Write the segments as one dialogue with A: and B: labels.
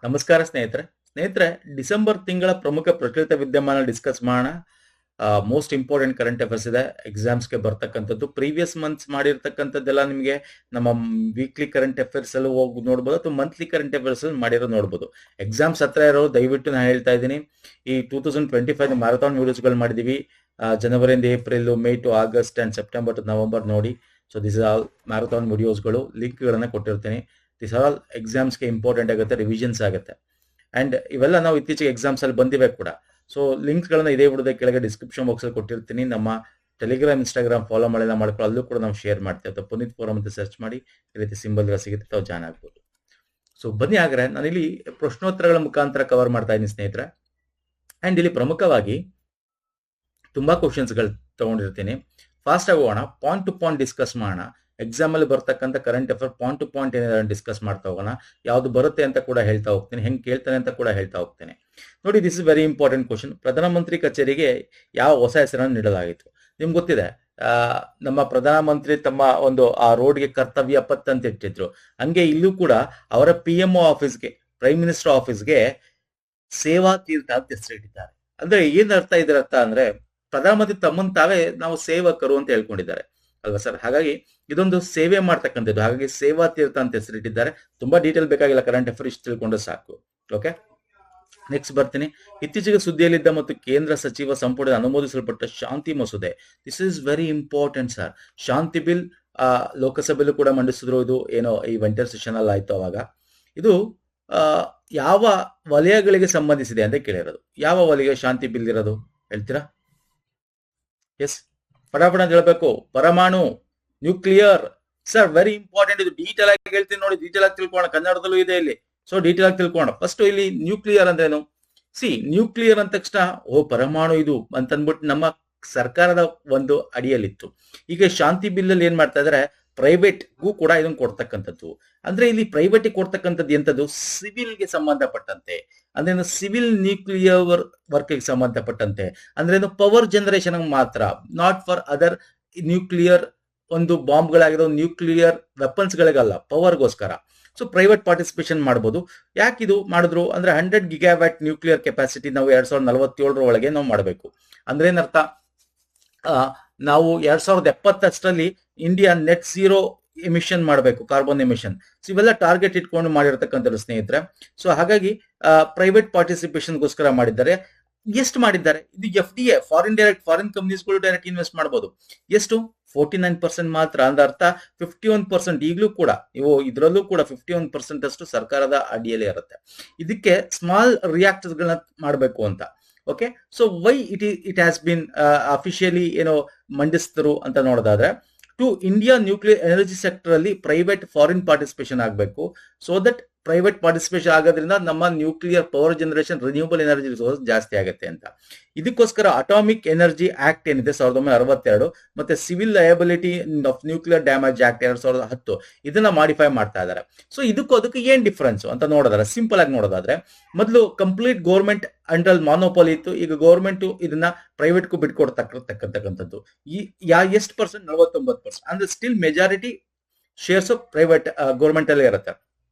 A: ನಮಸ್ಕಾರ ಸ್ನೇಹಿತರೆ ಡಿಸೆಂಬರ್ ತಿಂಗಳ ಪ್ರಮುಖ ಪ್ರಚಲಿತ ವಿದ್ಯಮಾನ ಡಿಸ್ಕಸ್ ಮಾಡೋಣ. ಮೋಸ್ಟ್ ಇಂಪಾರ್ಟೆಂಟ್ ಕರೆಂಟ್ ಅಫೇರ್ಸ್ ಇದೆ ಎಕ್ಸಾಮ್ಸ್ಗೆ ಬರ್ತಕ್ಕಂಥದ್ದು. ಪ್ರೀವಿಯಸ್ ಮಂತ್ಸ್ ಮಾಡಿರ್ತಕ್ಕಂಥದ್ದೆಲ್ಲ ನಿಮಗೆ ನಮ್ಮ ವೀಕ್ಲಿ ಕರೆಂಟ್ ಅಫೇರ್ಸ್ ಅಲ್ಲಿ ಹೋಗಿ ನೋಡ್ಬೋದು, ಅಥವಾ ಮಂತ್ಲಿ ಕರೆಂಟ್ ಅಫೇರ್ಸ್ ಮಾಡಿರೋ ನೋಡ್ಬೋದು. ಎಕ್ಸಾಮ್ಸ್ ಹತ್ರ ಇರೋ ದಯವಿಟ್ಟು ನಾನು ಹೇಳ್ತಾ ಇದ್ದೀನಿ, ಈ 2025 ಮ್ಯಾರಥಾನ್ ವಿಡಿಯೋಸ್ಗಳು ಮಾಡಿದೀವಿ. ಜನವರಿಯಿಂದ April, May to August and September to November ನೋಡಿ. ಸೊ ದಿಸ್ ಆಲ್ ಮ್ಯಾರಥಾನ್ ವಿಡಿಯೋಸ್ಗಳು, ಲಿಂಕ್ಗಳನ್ನ ಕೊಟ್ಟಿರ್ತೀನಿ. ದಿಸ್ ಆಲ್ ಎಕ್ಸಾಮ್ಸ್ಗೆ ಇಂಪಾರ್ಟೆಂಟ್ ಆಗುತ್ತೆ, ರಿವಿಷನ್ಸ್ ಆಗುತ್ತೆ. ಅಂಡ್ ಇವೆಲ್ಲ ನಾವು ಇತ್ತೀಚೆಗೆ ಎಕ್ಸಾಮ್ಸ್ ಅಲ್ಲಿ ಬಂದಿವೆ ಕೂಡ. ಸೊ ಲಿಂಕ್ಸ್ಗಳನ್ನ ಇದೇ ವಿಡಿಯೋದ ಕೆಳಗೆ ಡಿಸ್ಕ್ರಿಪ್ಷನ್ ಬಾಕ್ಸ್ ಅಲ್ಲಿ ಕೊಟ್ಟಿರ್ತೀನಿ. ನಮ್ಮ ಟೆಲಿಗ್ರಾಮ್, ಇನ್ಸ್ಟಾಗ್ರಾಮ್ ಫಾಲೋ ಮಾಡ್ಕೊಳ್ಳೋ, ಅಲ್ಲೂ ಕೂಡ ನಾವು ಶೇರ್ ಮಾಡ್ತೇವೆ. ಅಥವಾ ಪುನೀತ್ ಫೋರಮ್ ಅಂತ ಸರ್ಚ್ ಮಾಡಿ ಈ ರೀತಿ ಸಿಂಬಲ್ಗಳು ಸಿಗುತ್ತೆ, ತಾವು ಜಾಯ್ನ್ ಆಗ್ಬೋದು. ಸೊ ಬನ್ನಿ, ಆಗ್ರೆ ನಾನಿಲ್ಲಿ ಪ್ರಶ್ನೋತ್ತರಗಳ ಮುಖಾಂತರ ಕವರ್ ಮಾಡ್ತಾ ಇದ್ದೀನಿ ಸ್ನೇಹಿತರೆ. ಅಂಡ್ ಇಲ್ಲಿ ಪ್ರಮುಖವಾಗಿ ತುಂಬಾ ಕ್ವಶನ್ಸ್ಗಳು ತಗೊಂಡಿರ್ತೀನಿ. ಫಾಸ್ಟ್ ಆಗಿ ಹೋಗೋಣ, ಪಾಯಿಂಟ್ ಟು ಪಾಯಿಂಟ್ ಡಿಸ್ಕಸ್ ಮಾಡೋಣ. ಎಕ್ಸಾಮ್ ಅಲ್ಲಿ ಬರ್ತಕ್ಕಂಥ current affair point to point ಏನಾದ್ರು ಡಿಸ್ಕಸ್ ಮಾಡ್ತಾ ಹೋಗೋಣ. ಯಾವ್ದು ಬರುತ್ತೆ ಅಂತ ಕೂಡ ಹೇಳ್ತಾ ಹೋಗ್ತೀನಿ, ಹೆಂಗ್ ಕೇಳ್ತಾನೆ ಅಂತ ಕೂಡ ಹೇಳ್ತಾ ಹೋಗ್ತೇನೆ. ನೋಡಿ, this is very important question. ಪ್ರಧಾನಮಂತ್ರಿ ಕಚೇರಿಗೆ ಯಾವ ಹೊಸ ಹೆಸರನ್ನು ನೀಡಲಾಗಿತ್ತು? ನಿಮ್ಗೆ ಗೊತ್ತಿದೆ, ನಮ್ಮ ಪ್ರಧಾನಮಂತ್ರಿ ತಮ್ಮ ಒಂದು ಆ ರೋಡ್ಗೆ ಕರ್ತವ್ಯ ಪಥ್ ಅಂತ ಇಟ್ಟಿದ್ರು. ಹಂಗೆ ಇಲ್ಲೂ ಕೂಡ ಅವರ PMO ಆಫೀಸ್ಗೆ, ಪ್ರೈಮ್ ಮಿನಿಸ್ಟರ್ ಆಫೀಸ್ಗೆ ಸೇವಾ ತೀರ್ಥ ಅಂತ ಹೆಸರಿಟ್ಟಿದ್ದಾರೆ. ಅಂದ್ರೆ ಏನ್ ಅರ್ಥ ಇದರ ಅರ್ಥ ಅಂದ್ರೆ, ಪ್ರಧಾನಮಂತ್ರಿ ತಮ್ಮನ್ ತಾವೇ ನಾವು ಸೇವಕರು ಅಂತ ಹೇಳ್ಕೊಂಡಿದ್ದಾರೆ ಅಲ್ವಾ ಸರ್. ಹಾಗಾಗಿ ಇದೊಂದು ಸೇವೆ ಮಾಡ್ತಕ್ಕಂಥದ್ದು, ಹಾಗಾಗಿ ಸೇವಾ ತೀರ್ಥ ಅಂತ ಹೆಸರಿಟ್ಟಿದ್ದಾರೆ. ತುಂಬಾ ಡೀಟೇಲ್ ಬೇಕಾಗಿಲ್ಲ, ಕರೆಂಟ್ ಅಫೇರ್ ಇಷ್ಟು ತಿಳ್ಕೊಂಡ್ರೆ ಸಾಕು. ಓಕೆ, ನೆಕ್ಸ್ಟ್ ಬರ್ತೀನಿ. ಇತ್ತೀಚೆಗೆ ಸುದ್ದಿಯಲ್ಲಿದ್ದ ಮತ್ತು ಕೇಂದ್ರ ಸಚಿವ ಸಂಪುಟ ಅನುಮೋದಿಸಲ್ಪಟ್ಟ ಶಾಂತಿ ಮಸೂದೆ. This is very important sir. ಶಾಂತಿ ಬಿಲ್ ಲೋಕಸಭೆಯಲ್ಲೂ ಕೂಡ ಮಂಡಿಸಿದ್ರು. ಇದು ಏನೋ ಈ ವಿಂಟರ್ ಸೆಷನ್ ಅಲ್ಲಿ ಆಯ್ತು ಅವಾಗ. ಇದು ಯಾವ ವಲಯಗಳಿಗೆ ಸಂಬಂಧಿಸಿದೆ ಅಂತ ಕೇಳಿರೋದು. ಯಾವ ವಲಯ ಶಾಂತಿ ಬಿಲ್ ಇರೋದು ಹೇಳ್ತೀರಾ? ಎಸ್, ಫಟಾಫಟ ಅಂತ ಹೇಳ್ಬೇಕು. ಪರಮಾಣು, ನ್ಯೂಕ್ಲಿಯರ್ ಸರ್, ವೆರಿ ಇಂಪಾರ್ಟೆಂಟ್. ಇದು ಡೀಟೇಲ್ ಆಗಿ ಹೇಳ್ತೀನಿ ನೋಡಿ, ಡೀಟೇಲ್ ಆಗಿ ತಿಳ್ಕೋಣ. ಕನ್ನಡದಲ್ಲೂ ಇದೆ ಇಲ್ಲಿ, ಸೊ ಡೀಟೇಲ್ ಆಗಿ ತಿಳ್ಕೋಣ. ಫಸ್ಟ್ ಇಲ್ಲಿ ನ್ಯೂಕ್ಲಿಯರ್ ಅಂದ್ರೇನು? ನ್ಯೂಕ್ಲಿಯರ್ ಅಂದ ತಕ್ಷಣ ಪರಮಾಣು ಇದು ಅಂತ ಅಂದ್ಬಿಟ್ಟು ನಮ್ಮ ಸರ್ಕಾರದ ಒಂದು ಅಡಿಯಲ್ಲಿತ್ತು. ಈಗ ಶಾಂತಿ ಬಿಲ್ ಅಲ್ಲಿ ಏನ್ ಮಾಡ್ತಾ ಇದಾರೆ, ಪ್ರೈವೇಟ್ಗೂ ಕೂಡ ಇದನ್ನ ಕೊಡ್ತಕ್ಕಂಥದ್ದು. ಅಂದ್ರೆ ಇಲ್ಲಿ ಪ್ರೈವೇಟ್ ಕೊಡ್ತಕ್ಕಂಥದ್ದು ಎಂತದ್ದು? ಸಿವಿಲ್ಗೆ ಸಂಬಂಧಪಟ್ಟಂತೆ. ಅಂದ್ರೆ ಸಿವಿಲ್ ನ್ಯೂಕ್ಲಿಯರ್ ವರ್ಕ್ ಗೆ ಸಂಬಂಧಪಟ್ಟಂತೆ. ಅಂದ್ರೆ ಪವರ್ ಜನರೇಷನ್ ಮಾತ್ರ, ನಾಟ್ ಫಾರ್ ಅದರ್ ನ್ಯೂಕ್ಲಿಯರ್ ಒಂದು ಬಾಂಬ್ಗಳಾಗಿರೋ ನ್ಯೂಕ್ಲಿಯರ್ ವೆಪನ್ಸ್ ಗಳಿಗಲ್ಲ, ಪವರ್ಗೋಸ್ಕರ. ಸೊ ಪ್ರೈವೇಟ್ ಪಾರ್ಟಿಸಿಪೇಷನ್ ಮಾಡಬಹುದು. ಯಾಕೆ ಇದು ಮಾಡಿದ್ರು ಅಂದ್ರೆ, 100 ಗಿಗಾವ್ಯಾಟ್ ನ್ಯೂಕ್ಲಿಯರ್ ಕೆಪಾಸಿಟಿ ನಾವು 2047 ಒಳಗೆ ನಾವು ಮಾಡಬೇಕು. ಅಂದ್ರೆ ಏನರ್ಥ, ನಾವು 2070 ಇಂಡಿಯಾ ನೆಟ್ ಝೀರೋ ಎಮಿಷನ್ ಮಾಡಬೇಕು, ಕಾರ್ಬನ್ ಎಮಿಷನ್. ಸೊ ಇವೆಲ್ಲ ಟಾರ್ಗೆಟ್ ಇಟ್ಕೊಂಡು ಮಾಡಿರ್ತಕ್ಕಂಥದ್ದು ಸ್ನೇಹಿತರೆ. ಸೊ ಹಾಗಾಗಿ ಪ್ರೈವೇಟ್ ಪಾರ್ಟಿಸಿಪೇಷನ್ಗೋಸ್ಕರ ಮಾಡಿದ್ದಾರೆ. ಎಷ್ಟು ಮಾಡಿದ್ದಾರೆ? ಇದು FDI, ಫಾರಿನ್ ಕಂಪನೀಸ್ಗಳು ಡೈರೆಕ್ಟ್ ಇನ್ವೆಸ್ಟ್ ಮಾಡಬಹುದು. ಎಷ್ಟು? 49% ಮಾತ್ರ. ಅಂದ ಅರ್ಥ 51% ಈಗಲೂ ಕೂಡ ಇದರಲ್ಲೂ ಕೂಡ 51% ಅಷ್ಟು ಸರ್ಕಾರದ ಅಡಿಯಲ್ಲಿ ಇರುತ್ತೆ. ಇದಕ್ಕೆ ಸ್ಮಾಲ್ ರಿಯಾಕ್ಟರ್ಸ್ ಗಳನ್ನ ಮಾಡಬೇಕು ಅಂತ. Okay, so why it has been officially ಮಂಡಿಸಿದ್ರು ಅಂತ ನೋಡೋದಾದ್ರೆ, to India nuclear energy sector ಅಲ್ಲಿ ಪ್ರೈವೇಟ್ ಫಾರಿನ್ ಪಾರ್ಟಿಸಿಪೇಷನ್ ಆಗಬೇಕು. ಸೊ ದಟ್ ಪ್ರೈವೇಟ್ ಪಾರ್ಟಿಸಿಪೇಷನ್ ಆಗೋದ್ರಿಂದ ನಮ್ಮ nuclear power generation, renewable energy resource ಜಾಸ್ತಿ ಆಗುತ್ತೆ ಅಂತ. ಇದಕ್ಕೋಸ್ಕರ ಅಟಾಮಿಕ್ ಎನರ್ಜಿ ಆಕ್ಟ್ ಏನಿದೆ 1962 ಮತ್ತೆ civil liability of nuclear damage act 2010 ಇದನ್ನ ಮಾಡಿಫೈ ಮಾಡ್ತಾ ಇದ್ದಾರೆ. ಸೊ ಅದಕ್ಕೆ ಏನ್ ಡಿಫರೆನ್ಸ್ ಅಂತ ನೋಡೋದಾದ್ರೆ, ಸಿಂಪಲ್ ಆಗಿ ನೋಡೋದಾದ್ರೆ, ಮೊದಲು ಕಂಪ್ಲೀಟ್ ಗೌರ್ಮೆಂಟ್ ಅಂಡರ್ ಮಾನೋಪಾಲಿ ಇತ್ತು. ಈಗ ಗೌರ್ಮೆಂಟ್ ಇದನ್ನ ಪ್ರೈವೇಟ್ಗೂ ಬಿಟ್ಕೊಡ್ತಕ್ಕಂಥದ್ದು. ಎಷ್ಟು ಪರ್ಸೆಂಟ್? 49%. ಅಂದ್ರೆ still majority shares of private government ಅಲ್ಲೇ ಇರುತ್ತೆ.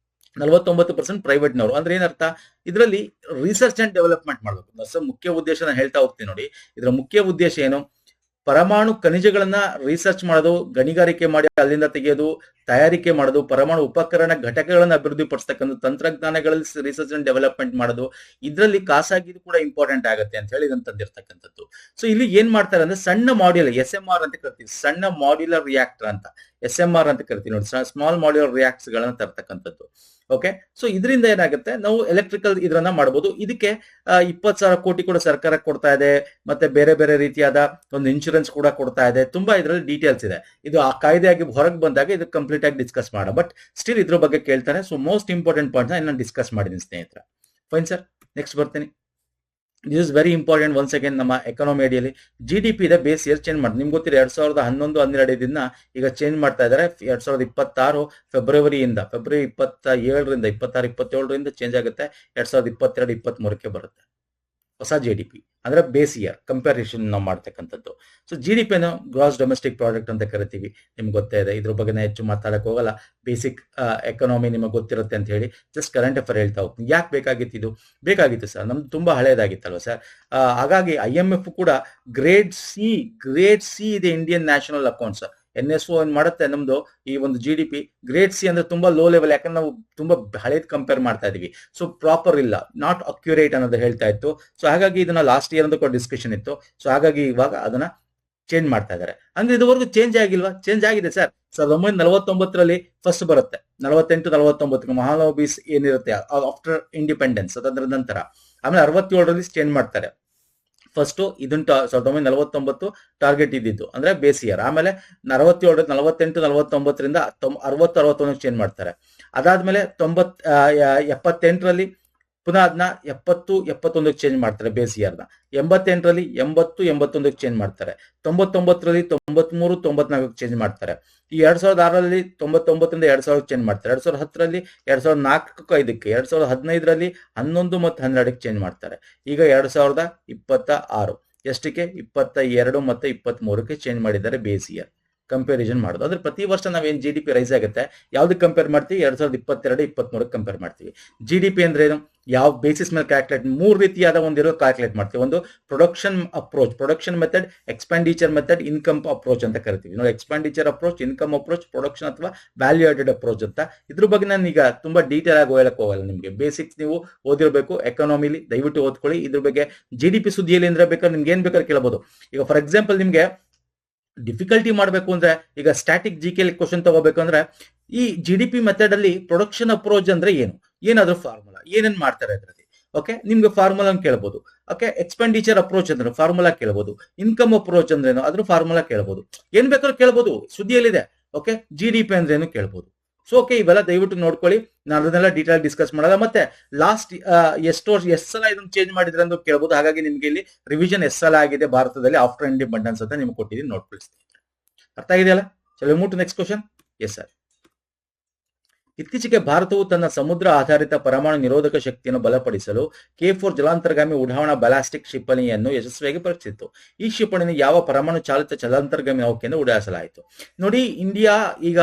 A: 49% ಪ್ರೈವೇಟ್ನವರು. ಅಂದ್ರೆ ಏನರ್ಥ, ಇದರಲ್ಲಿ ರಿಸರ್ಚ್ ಅಂಡ್ ಡೆವಲಪ್ಮೆಂಟ್ ಮಾಡಬೇಕು. ಮುಖ್ಯ ಉದ್ದೇಶ ನಾನು ಹೇಳ್ತಾ ಹೋಗ್ತೀನಿ ನೋಡಿ. ಇದರ ಮುಖ್ಯ ಉದ್ದೇಶ ಏನು? ಪರಮಾಣು ಖನಿಜಗಳನ್ನ ರಿಸರ್ಚ್ ಮಾಡೋದು, ಗಣಿಗಾರಿಕೆ ಮಾಡಿ ಅಲ್ಲಿಂದ ತೆಗೆಯೋದು, ತಯಾರಿಕೆ ಮಾಡೋದು, ಪರಮಾಣು ಉಪಕರಣ ಘಟಕಗಳನ್ನು ಅಭಿವೃದ್ಧಿ ಪಡಿಸ್ತಕ್ಕಂಥ ತಂತ್ರಜ್ಞಾನಗಳಲ್ಲಿ ರಿಸರ್ಚ್ ಅಂಡ್ ಡೆವಲಪ್ಮೆಂಟ್ ಮಾಡೋದು. ಇದರಲ್ಲಿ ಖಾಸಗಿದು ಕೂಡ ಇಂಪಾರ್ಟೆಂಟ್ ಆಗುತ್ತೆ ಅಂತ ಹೇಳಿ ಇದನ್ನು ತಂದಿರ್ತಕ್ಕಂಥದ್ದು. ಸೊ ಇಲ್ಲಿ ಏನ್ ಮಾಡ್ತಾರೆ ಅಂದ್ರೆ, ಸಣ್ಣ ಮಾಡ್ಯುಲರ್ SMR ಅಂತ ಕರಿತೀವಿ, ಸಣ್ಣ ಮಾಡ್ಯುಲರ್ ರಿಯಾಕ್ಟರ್ ಅಂತ SMR ಅಂತ ಕರಿತೀವಿ ನೋಡಿ, ಸ್ಮಾಲ್ ಮಾಡ್ಯುಲರ್ ರಿಯಾಕ್ಟರ್ಸ್ ಗಳನ್ನ ತರ್ತಕ್ಕಂಥದ್ದು. ಓಕೆ, ಸೊ ಇದರಿಂದ ಏನಾಗುತ್ತೆ, ನಾವು ಎಲೆಕ್ಟ್ರಿಕಲ್ ಇದನ್ನ ಮಾಡಬಹುದು. ಇದಕ್ಕೆ 20,000 ಕೋಟಿ ಕೂಡ ಸರ್ಕಾರ ಕೊಡ್ತಾ ಇದೆ. ಮತ್ತೆ ಬೇರೆ ಬೇರೆ ರೀತಿಯಾದ ಒಂದು ಇನ್ಶೂರೆನ್ಸ್ ಕೂಡ ಕೊಡ್ತಾ ಇದೆ. ತುಂಬಾ ಇದರಲ್ಲಿ ಡೀಟೇಲ್ಸ್ ಇದೆ. ಇದು ಆ ಕಾಯ್ದೆಯಾಗಿ ಹೊರಗೆ ಬಂದಾಗ ಇದು ಕಂಪ್ಲೀಟ್ ಆಗಿ ಡಿಸ್ಕಸ್ ಮಾಡೋಣ. ಬಟ್ ಸ್ಟಿಲ್ ಇದ್ರ ಬಗ್ಗೆ ಕೇಳ್ತಾರೆ. ಸೊ ಮೋಸ್ಟ್ ಇಂಪಾರ್ಟೆಂಟ್ ಪಾಯಿಂಟ್ ನಾನು ಡಿಸ್ಕಸ್ ಮಾಡಿದ್ದೀನಿ ಸ್ನೇಹಿತರೆ. ಫೈನ್ ಸರ್, ನೆಕ್ಸ್ಟ್ ಬರ್ತೀನಿ. This is very important. Once again, ನಮ್ಮ ಎಕಾನಮಿ ಅಡಿಯಲ್ಲಿ GDP ಇದೆ ಬೇಸ್ ಇಯರ್ ಚೇಂಜ್ ಮಾಡಿ. ನಿಮ್ಗೆ ಗೊತ್ತಿದೆ, 2011-12 ಈಗ ಚೇಂಜ್ ಮಾಡ್ತಾ ಇದ್ದಾರೆ. 2026 ಫೆಬ್ರವರಿ 27ರಿಂದ 26-27ರಿಂದ ಚೇಂಜ್ ಆಗುತ್ತೆ. 2022-23ಕ್ಕೆ ಬರುತ್ತೆ. ಹೊಸ GDP ಅಂದ್ರೆ ಬೇಸ್ ಇಯರ್ ಕಂಪ್ಯಾರಿಸನ್ ನಾವು ಮಾಡ್ತಕ್ಕಂಥದ್ದು. ಸೊ GDP ಅನ್ನು ಗ್ರಾಸ್ ಡೊಮೆಸ್ಟಿಕ್ ಪ್ರಾಡಕ್ಟ್ ಅಂತ ಕರಿತೀವಿ. ನಿಮ್ಗೆ ಗೊತ್ತೇ ಇದೆ, ಇದ್ರ ಬಗ್ಗೆ ಹೆಚ್ಚು ಮಾತಾಡಕ್ ಹೋಗಲ್ಲ. ಬೇಸಿಕ್ ಎಕನಾಮಿ ನಿಮಗೆ ಗೊತ್ತಿರುತ್ತೆ ಅಂತ ಹೇಳಿ ಜಸ್ಟ್ ಕರೆಂಟ್ ಅಫೇರ್ ಹೇಳ್ತಾ ಹೋಗ್ತೀನಿ. ಯಾಕೆ ಬೇಕಾಗಿತ್ತು ಇದು? ಬೇಕಾಗಿತ್ತು ಸರ್, ನಮ್ದು ತುಂಬಾ ಹಳೇದಾಗಿತ್ತಲ್ವ ಸರ್. ಹಾಗಾಗಿ IMF ಕೂಡ ಗ್ರೇಡ್ ಸಿ ಇದೆ ಇಂಡಿಯನ್ ನ್ಯಾಷನಲ್ ಅಕೌಂಟ್ಸ್. NSO ಏನ್ ಮಾಡುತ್ತೆ, ನಮ್ದು ಈ ಒಂದು GDP ಗ್ರೇಡ್ ಸಿ ಅಂದ್ರೆ ತುಂಬಾ ಲೋ ಲೆವೆಲ್, ಯಾಕಂದ್ರೆ ನಾವು ತುಂಬಾ ಹಳೇದ್ ಕಂಪೇರ್ ಮಾಡ್ತಾ ಇದೀವಿ. ಸೊ ಪ್ರಾಪರ್ ಇಲ್ಲ, ನಾಟ್ ಅಕ್ಯುರೇಟ್ ಅನ್ನೋದು ಹೇಳ್ತಾ ಇತ್ತು. ಸೊ ಹಾಗಾಗಿ ಇದನ್ನ ಲಾಸ್ಟ್ ಇಯರ್ ಅಂತ ಡಿಸ್ಕಷನ್ ಇತ್ತು. ಸೊ ಹಾಗಾಗಿ ಇವಾಗ ಅದನ್ನ ಚೇಂಜ್ ಮಾಡ್ತಾ ಇದ್ದಾರೆ. ಅಂದ್ರೆ ಇದುವರೆಗೂ ಚೇಂಜ್ ಆಗಿಲ್ವಾ? ಚೇಂಜ್ ಆಗಿದೆ ಸರ್. 1949ರಲ್ಲಿ ಫಸ್ಟ್ ಬರುತ್ತೆ, 48-49 ಮಹಾನವಮೀಸ್ ಏನಿರುತ್ತೆ ಆಫ್ಟರ್ ಇಂಡಿಪೆಂಡೆನ್ಸ್, ಸ್ವತಂತ್ರದ ನಂತರ. ಆಮೇಲೆ 67ರಲ್ಲಿ ಚೇಂಜ್ ಮಾಡ್ತಾರೆ. ಫಸ್ಟ್ ಇದನ್ನ 1949 ಟಾರ್ಗೆಟ್ ಇದ್ದಿದ್ದು ಅಂದ್ರೆ ಬೇಸ್ ಇಯರ್. ಆಮೇಲೆ 47, 48, 49ರಿಂದ 60, 61 ಚೇಂಜ್ ಮಾಡ್ತಾರೆ. ಅದಾದ್ಮೇಲೆ 78ರಲ್ಲಿ ಪುನಃ ಅದನ್ನ 70, 71 ಚೇಂಜ್ ಮಾಡ್ತಾರೆ ಬೇಸ್ ಇಯರ್ನ. 88ರಲ್ಲಿ 80, 81 ಚೇಂಜ್ ಮಾಡ್ತಾರೆ. 99ರಲ್ಲಿ 93, 94 ಚೇಂಜ್ ಮಾಡ್ತಾರೆ. ಈ 2006ರಲ್ಲಿ 99ರಿಂದ 2000 ಚೇಂಜ್ ಮಾಡ್ತಾರೆ. 2010ರಲ್ಲಿ 2004, 5ಕ್ಕೆ, 2015ರಲ್ಲಿ 11 ಮತ್ತು 12ಕ್ಕೆ ಚೇಂಜ್ ಮಾಡ್ತಾರೆ. ಈಗ 2026 ಎಷ್ಟಕ್ಕೆ? 22 ಮತ್ತು 23ಕ್ಕೆ ಚೇಂಜ್ ಮಾಡಿದ್ದಾರೆ ಬೇಸ್ ಇಯರ್ ಕಂಪ್ಯಾರಿಸನ್ ಮಾಡೋದು. ಅಂದ್ರೆ ಪ್ರತಿ ವರ್ಷ ನಾವೇನ್ GDP ರೈಸ್ ಆಗುತ್ತೆ, ಯಾವ್ದಕ್ಕೆ ಕಂಪೇರ್ ಮಾಡ್ತೀವಿ? 2022, 23ಕ್ಕೆ ಕಂಪೇರ್ ಮಾಡ್ತೀವಿ. GDP ಅಂದ್ರೆ ಏನು? ಯಾವ ಬೇಸಿಸ್ ಮೇಲೆ ಕ್ಯಾಲ್ಕುಲೇಟ್? 3 ರೀತಿಯಾದ ಒಂದಿರೋ ಕ್ಯಾಲ್ಕುಲೇಟ್ ಮಾಡ್ತೀವಿ. ಒಂದು production approach, production method, expenditure method, income approach ಅಂತ ಕರಿತೀವಿ. ನೋಡಿ, expenditure approach, income approach, production ಅಥವಾ ವ್ಯಾಲ್ಯೂ ಆಡೆಡ್ ಅಪ್ರೋಚ್ ಅಂತ. ಇದ್ರ ಬಗ್ಗೆ ನಾನು ಈಗ ತುಂಬಾ ಡೀಟೇಲ್ ಆಗಿ ಹೇಳಕ್ ಹೋಗಲ್ಲ. ನಿಮ್ಗೆ ಬೇಸಿಕ್ಸ್ ನೀವು ಓದಿರ್ಬೇಕು ಎಕಾನಮಿಲಿ, ದಯವಿಟ್ಟು ಓದ್ಕೊಳ್ಳಿ. ಇದ್ರ ಬಗ್ಗೆ GDP ಸುದ್ದಿಯಲ್ಲಿ ಅಂದ್ರೆ ಬೇಕಾದ್ರೆ ನಿಮ್ಗೆ ಏನ್ ಬೇಕಾದ್ರೆ ಕೇಳಬಹುದು. ಈಗ ಫಾರ್ ಎಕ್ಸಾಂಪಲ್ ನಿಮ್ಗೆ ಡಿಫಿಕಲ್ಟಿ ಮಾಡಬೇಕು ಅಂದ್ರೆ, ಈಗ ಸ್ಟ್ಯಾಟಿಕ್ GK ಕ್ವಶನ್ ತಗೋಬೇಕು ಅಂದ್ರೆ, ಈ GDP ಮೆಥಡ್ ಅಲ್ಲಿ ಪ್ರೊಡಕ್ಷನ್ ಅಪ್ರೋಚ್ ಅಂದ್ರೆ ಏನು, ಏನಾದ್ರೂ ಫಾರ್ಮುಲಾ, ಏನೇನ್ ಮಾಡ್ತಾರೆ ಅದರಲ್ಲಿ. ಓಕೆ, ನಿಮ್ಗೆ ಫಾರ್ಮುಲಾ ಕೇಳಬಹುದು. ಓಕೆ, ಎಕ್ಸ್ಪೆಂಡಿಚರ್ ಅಪ್ರೋಚ್ ಅಂದ್ರೆ ಫಾರ್ಮುಲಾ ಕೇಳಬಹುದು. ಇನ್ಕಮ್ ಅಪ್ರೋಚ್ ಅಂದ್ರೇನು, ಅದ್ರ ಫಾರ್ಮುಲಾ ಕೇಳಬಹುದು. ಏನ್ ಬೇಕಾದ್ರೂ ಕೇಳಬಹುದು, ಸುದ್ದಿಯಲ್ಲಿದೆ. ಓಕೆ, GDP ಅಂದ್ರೇನು ಕೇಳಬಹುದು. ಸೊ ಓಕೆ, ಇವೆಲ್ಲ ದಯವಿಟ್ಟು ನೋಡ್ಕೊಳ್ಳಿ. ನಾನು ಅದನ್ನೆಲ್ಲ ಡೀಟೇಲ್ ಡಿಸ್ಕಸ್ ಮಾಡಲ್ಲ. ಮತ್ತೆ ಲಾಸ್ಟ್ ಎಷ್ಟು ಸಲ ಇದನ್ನ ಚೇಂಜ್ ಮಾಡಿದ್ರೆ ಅಂತ ಕೇಳಬಹುದು. ಹಾಗಾಗಿ ನಿಮ್ಗೆ ಇಲ್ಲಿ ರಿವಿಷನ್ ಎಷ್ಟು ಸಲ ಆಗಿದೆ ಭಾರತದಲ್ಲಿ ಆಫ್ಟರ್ ಇಂಡಿಪೆಂಡೆನ್ಸ್ ಅಂತ ನಿಮ್ಗೆ ಕೊಟ್ಟಿದ್ದೀನಿ, ನೋಡ್ಕೊಳ್ತೀನಿ. ಅರ್ಥ ಆಗಿದೆಯಲ್ಲ? ಚಲೋ, move to next question. Yes sir. ಇತ್ತೀಚೆಗೆ ಭಾರತವು ತನ್ನ ಸಮುದ್ರ ಆಧಾರಿತ ಪರಮಾಣು ನಿರೋಧಕ ಶಕ್ತಿಯನ್ನು ಬಲಪಡಿಸಲು K4 ಜಲಾಂತರ್ಗಾಮಿ ಉಡಾವಣಾ ಬ್ಯಾಲಿಸ್ಟಿಕ್ ಕ್ಷಿಪಣಿಯನ್ನು ಯಶಸ್ವಿಯಾಗಿ ಪರೀಕ್ಷಿಸಿತು. ಈ ಕ್ಷಿಪಣಿಯನ್ನು ಯಾವ ಪರಮಾಣು ಚಾಲಿತ ಜಲಾಂತರ್ಗಾಮಿ ನೌಕೆಯನ್ನು ಉಡಾಯಿಸಲಾಯಿತು? ನೋಡಿ, ಇಂಡಿಯಾ ಈಗ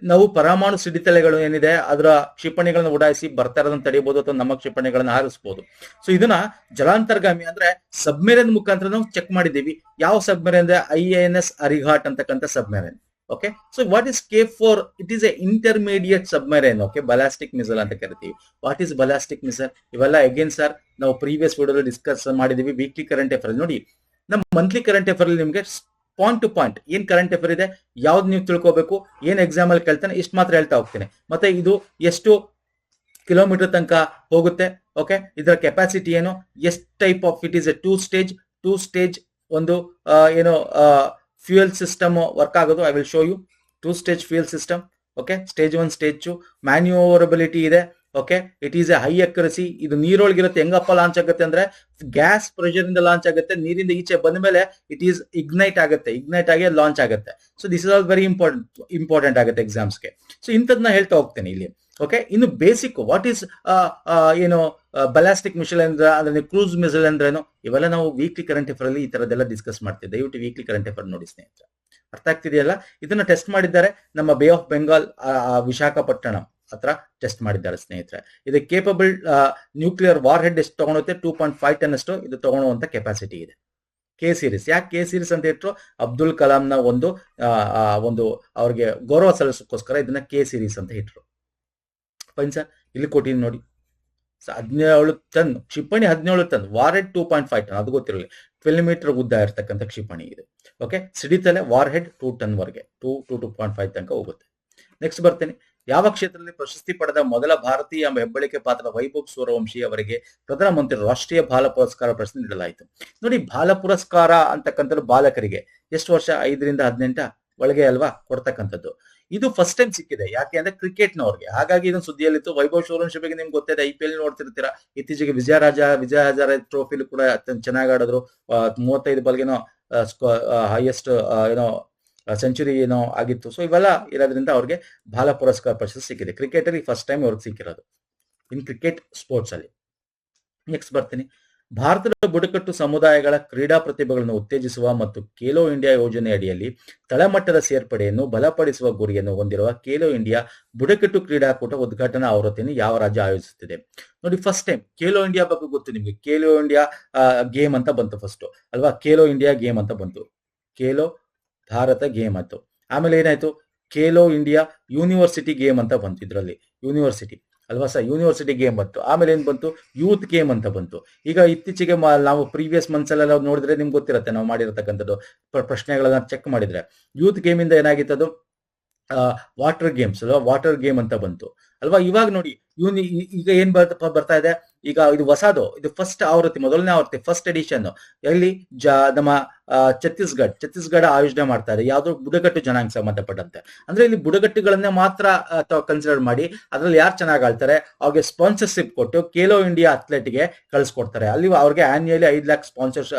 A: ನಾವು ಪರಮಾಣು ಸಿಡಿತಲೆಗಳು ಏನಿದೆ ಅದರ ಕ್ಷಿಪಣಿಗಳನ್ನ ಉಡಾಯಿಸಿ ಬರ್ತಾ ಇರೋದನ್ನ ತಡೆಯಬಹುದು ಅಥವಾ ನಮ್ಮ ಕ್ಷಿಪಣಿಗಳನ್ನ ಹಾರಿಸಬಹುದು. ಸೊ ಇದನ್ನ ಜಲಾಂತರ್ಗಾಮಿ ಅಂದ್ರೆ ಸಬ್ಮೆರೈನ್ ಮುಖಾಂತರ ನಾವು ಚೆಕ್ ಮಾಡಿದ್ದೀವಿ. ಯಾವ ಸಬ್ಮೆರೈನ್ ಅಂದ್ರೆ INS ಅರಿಘಾಟ್ ಅಂತಕ್ಕಂಥ submarine. Okay, so what is K4? It is a intermediate submarine. Okay, ballistic missile ಅಂತ ಕರಿತೀವಿ. What is ballistic missile? ಇವೆಲ್ಲ ಅಗೇನ್ ಸರ್ ನಾವು ಪ್ರೀವಿಯಸ್ ವಿಡಿಯೋದಲ್ಲಿ ಡಿಸ್ಕಸ್ ಮಾಡಿದೀವಿ. ವೀಕ್ಲಿ ಕರೆಂಟ್ ಅಫೇರ್ ನೋಡಿ, ನಮ್ಮ ಮಂತ್ಲಿ ಕರೆಂಟ್ ಅಫೇರ್ ಅಲ್ಲಿ ನಿಮ್ಗೆ ಪಾಯಿಂಟ್ ಟು ಪಾಯಿಂಟ್ ಏನ್ ಕರೆಂಟ್ ಅಫೇರ್ ಇದೆ, ಯಾವ್ದು ನೀವು ತಿಳ್ಕೋಬೇಕು, ಏನ್ ಎಕ್ಸಾಮ್ ಅಲ್ಲಿ ಕೇಳ್ತಾನೆ, ಇಷ್ಟು ಮಾತ್ರ ಹೇಳ್ತಾ ಹೋಗ್ತೇನೆ. ಮತ್ತೆ ಇದು ಎಷ್ಟು ಕಿಲೋಮೀಟರ್ ತನಕ ಹೋಗುತ್ತೆ, ಓಕೆ, ಇದರ ಕೆಪಾಸಿಟಿ ಏನು, ಎಷ್ಟು type of it is a two stage ಒಂದು ಏನೋ ಫ್ಯೂಯಲ್ ಸಿಸ್ಟಮ್ ವರ್ಕ್ ಆಗೋದು. I will show you 2-stage fuel system. Okay, stage 1, stage 2, manoeuvrability ಇದೆ. Okay, it is a high accuracy. ಇದು ನೀರೊಳಗಿರುತ್ತೆ. ಹೆಂಗಪ್ಪ ಲಾಂಚ್ ಆಗುತ್ತೆ ಅಂದ್ರೆ ಗ್ಯಾಸ್ ಪ್ರೆಷರ್ ಇಂದ ಲಾಂಚ್ ಆಗುತ್ತೆ. ನೀರಿಂದ ಈಚೆ ಬಂದ ಮೇಲೆ ಇಟ್ ಈಸ್ ಇಗ್ನೈಟ್ ಆಗಿ ಲಾಂಚ್ ಆಗುತ್ತೆ. So this is all very important ಆಗುತ್ತೆ ಎಕ್ಸಾಮ್ಸ್ಗೆ. ಸೊ ಇಂಥದ್ನ ಹೇಳ್ತಾ ಹೋಗ್ತೇನೆ ಇಲ್ಲಿ. ಓಕೆ, ಇನ್ನು ಬೇಸಿಕ್ ವಾಟ್ ಈಸ್ ಏನು ಬಲಾಸ್ಟಿಕ್ ಮಿಸೈಲ್ ಅಂದ್ರೆ ಕ್ರೂಸ್ ಮಿಸೈಲ್ ಅಂದ್ರೇನು, ಇವೆಲ್ಲ ನಾವು ವೀಕ್ಲಿ ಕರೆಂಟ್ ಅಫೇರ್ ಅಲ್ಲಿ ಈ ತರದೆಲ್ಲ ಡಿಸ್ಕಸ್ ಮಾಡ್ತೀವಿ. ದಯವಿಟ್ಟು ವೀಕ್ಲಿ ಕರೆಂಟ್ ಅಫೇರ್ ನೋಡಿ ಸ್ನೇಹಿತರೆ. ಅರ್ಥ ಆಗ್ತಿದೆಯಲ್ಲ? ಇದನ್ನ ಟೆಸ್ಟ್ ಮಾಡಿದ್ದಾರೆ ನಮ್ಮ ಬೇ ಆಫ್ ಬೆಂಗಾಲ್ ವಿಶಾಖಪಟ್ಟಣಂ ಹತ್ರ ಟೆಸ್ಟ್ ಮಾಡಿದ್ದಾರೆ ಸ್ನೇಹಿತರೆ. ಇದು ಕೇಪಬಲ್ ನ್ಯೂಕ್ಲಿಯರ್ ವಾರ್ ಹೆಡ್ ಎಷ್ಟು ತಗೊಳುತ್ತೆ? 2.5 ಟನ್ ಅಷ್ಟು ಇದು ತಗೊಳ್ಳುವಂತ ಕೆಪಾಸಿಟಿ ಇದೆ. K series. ಯಾಕೆ K ಸೀರೀಸ್ ಅಂತ ಇಟ್ಟರು? ಅಬ್ದುಲ್ ಕಲಾಂನ ಒಂದು ಅವ್ರಿಗೆ ಗೌರವ ಸಲ್ಲಿಸೋಕ್ಕೋಸ್ಕರ ಇದನ್ನ K ಸೀರೀಸ್ ಅಂತ ಇಟ್ರು. ಫೈನ್ ಸರ್, ಇಲ್ಲಿ ಕೊಟ್ಟಿದ್ದೀನಿ ನೋಡಿ. 17 ಟನ್ ಕ್ಷಿಪಣಿ, 17 ಟನ್, ವಾರ್ ಹೆಡ್ 2.5 ಟನ್, ಅದು ಗೊತ್ತಿರಲಿ. 12 ಮೀಟರ್ ಉದ್ದ ಇರತಕ್ಕಂಥ ಕ್ಷಿಪಣಿ ಇದು. ಓಕೆ, ಸಿಡಿತಲೆ ವಾರ್ ಹೆಡ್ 2 ಟನ್ ವರೆಗೆ 2.5 ತನಕ ಹೋಗುತ್ತೆ. ನೆಕ್ಸ್ಟ್ ಬರ್ತೇನೆ. ಯಾವ ಕ್ಷೇತ್ರದಲ್ಲಿ ಪ್ರಶಸ್ತಿ ಪಡೆದ ಮೊದಲ ಭಾರತೀಯ ಎಂಬ ಹೆಬ್ಬಳಿಕೆ ಪಾತ್ರ ವೈಭವ್ ಸೂರ್ಯವಂಶಿ ಅವರಿಗೆ ಪ್ರಧಾನಮಂತ್ರಿ ರಾಷ್ಟ್ರೀಯ ಬಾಲ ಪುರಸ್ಕಾರ ಪ್ರಶಸ್ತಿ ನೀಡಲಾಯಿತು. ನೋಡಿ, ಬಾಲ ಪುರಸ್ಕಾರ ಅಂತಕ್ಕಂಥದ್ದು ಬಾಲಕರಿಗೆ ಎಷ್ಟು ವರ್ಷ? 5ರಿಂದ 18 ಒಳಗೆ ಅಲ್ವಾ ಕೊಡ್ತಕ್ಕಂಥದ್ದು. ಇದು ಫಸ್ಟ್ ಟೈಮ್ ಸಿಕ್ಕಿದೆ. ಯಾಕೆ ಅಂದ್ರೆ ಕ್ರಿಕೆಟ್ನವ್ರಿಗೆ. ಹಾಗಾಗಿ ಇದೊಂದು ಸುದ್ದಿಯಲ್ಲಿತ್ತು. ವೈಭವ್ ಸೂರ್ಯವಂಶಿ ಬಗ್ಗೆ ನಿಮ್ಗೆ ಗೊತ್ತಿದೆ, IPL ನೋಡ್ತಿರ್ತೀರಾ. ಇತ್ತೀಚೆಗೆ ವಿಜಯ ಹಜಾರೆ ಟ್ರೋಫಿಲಿ ಕೂಡ ಚೆನ್ನಾಗಿ ಆಡಿದ್ರು. 35 ಬಾಲ್ಗೆನೋ ಹೈಯೆಸ್ಟ್ ಏನೋ ಸೆಂಚುರಿ ಏನೋ ಆಗಿತ್ತು. ಸೊ ಇವೆಲ್ಲ ಇರೋದ್ರಿಂದ ಅವ್ರಿಗೆ ಬಾಲ ಪುರಸ್ಕಾರ ಪ್ರಶಸ್ತಿ ಸಿಕ್ಕಿದೆ. ಕ್ರಿಕೆಟ್ ಅಲ್ಲಿ ಫಸ್ಟ್ ಟೈಮ್ ಅವ್ರಿಗೆ ಸಿಕ್ಕಿರೋದು ಇನ್ ಕ್ರಿಕೆಟ್ ಸ್ಪೋರ್ಟ್ಸ್ ಅಲ್ಲಿ. ನೆಕ್ಸ್ಟ್ ಬರ್ತೀನಿ. ಭಾರತದ ಬುಡಕಟ್ಟು ಸಮುದಾಯಗಳ ಕ್ರೀಡಾ ಪ್ರತಿಭೆಗಳನ್ನು ಉತ್ತೇಜಿಸುವ ಮತ್ತು ಖೇಲೋ ಇಂಡಿಯಾ ಯೋಜನೆ ಅಡಿಯಲ್ಲಿ ತಳಮಟ್ಟದ ಸೇರ್ಪಡೆಯನ್ನು ಬಲಪಡಿಸುವ ಗುರಿಯನ್ನು ಹೊಂದಿರುವ ಖೇಲೋ ಇಂಡಿಯಾ ಬುಡಕಟ್ಟು ಕ್ರೀಡಾಕೂಟ ಉದ್ಘಾಟನಾ ಆವೃತ್ತಿಯನ್ನು ಯಾವ ರಾಜ್ಯ ಆಯೋಜಿಸುತ್ತಿದೆ? ನೋಡಿ, ಫಸ್ಟ್ ಟೈಮ್ ಖೇಲೋ ಇಂಡಿಯಾ ಬಗ್ಗೆ ಗೊತ್ತು ನಿಮಗೆ. ಖೇಲೋ ಇಂಡಿಯಾ ಗೇಮ್ ಅಂತ ಬಂತು ಫಸ್ಟ್ ಅಲ್ವಾ? ಖೇಲೋ ಇಂಡಿಯಾ ಗೇಮ್ ಅಂತ ಬಂತು, ಖೇಲೋ ಭಾರತ ಗೇಮ್ ಆಯ್ತು. ಆಮೇಲೆ ಏನಾಯ್ತು? ಖೇಲೋ ಇಂಡಿಯಾ ಯೂನಿವರ್ಸಿಟಿ ಗೇಮ್ ಅಂತ ಬಂತು. ಇದರಲ್ಲಿ ಯೂನಿವರ್ಸಿಟಿ ಅಲ್ವಾ ಸರ್? ಯೂನಿವರ್ಸಿಟಿ ಗೇಮ್ ಬಂತು. ಆಮೇಲೆ ಏನ್ ಬಂತು? ಯೂತ್ ಗೇಮ್ ಅಂತ ಬಂತು. ಈಗ ಇತ್ತೀಚೆಗೆ ನಾವು ಪ್ರೀವಿಯಸ್ ಮಂತ್ಸ್ ಎಲ್ಲ ನೋಡಿದ್ರೆ ನಿಮ್ಗೆ ಗೊತ್ತಿರುತ್ತೆ, ನಾವು ಮಾಡಿರತಕ್ಕಂಥದ್ದು ಪ್ರಶ್ನೆಗಳನ್ನ ಚೆಕ್ ಮಾಡಿದ್ರೆ ಯೂತ್ ಗೇಮ್ ಇಂದ ಏನಾಗಿತ್ತು? ವಾಟರ್ ಗೇಮ್ಸ್ ಅಲ್ವಾ? ವಾಟರ್ ಗೇಮ್ ಅಂತ ಬಂತು ಅಲ್ವಾ? ಇವಾಗ ನೋಡಿ ಈಗ ಏನ್ ಬರ್ತಾ ಇದೆ ಈಗ, ಇದು ಹೊಸದು, ಇದು ಫಸ್ಟ್ ಆವೃತ್ತಿ, ಮೊದಲನೇ ಆವೃತ್ತಿ, ಫಸ್ಟ್ ಎಡಿಷನ್. ಎಲ್ಲಿ ನಮ್ಮ ಛತ್ತೀಸ್ಗಢ ಆಯೋಜನೆ ಮಾಡ್ತಾ ಇದೆ. ಯಾವ್ದು? ಬುಡಕಟ್ಟು ಜನಾಂಗ ಸಂಬಂಧಪಟ್ಟಂತೆ. ಅಂದ್ರೆ ಇಲ್ಲಿ ಬುಡಕಟ್ಟುಗಳನ್ನೇ ಮಾತ್ರ ಕನ್ಸಿಡರ್ ಮಾಡಿ ಅದ್ರಲ್ಲಿ ಯಾರು ಚೆನ್ನಾಗಿ ಆಳ್ತಾರೆ ಅವ್ರಿಗೆ ಸ್ಪಾನ್ಸರ್ಶಿಪ್ ಕೊಟ್ಟು ಖೇಲೋ ಇಂಡಿಯಾ ಅಥ್ಲೆಟ್ಗೆ ಕಳಿಸ್ಕೊಡ್ತಾರೆ. ಅಲ್ಲಿ ಅವ್ರಿಗೆ ಆನ್ಯುಯಲಿ 5 ಲಕ್ಷ ಸ್ಪಾನ್ಸರ್ಸ್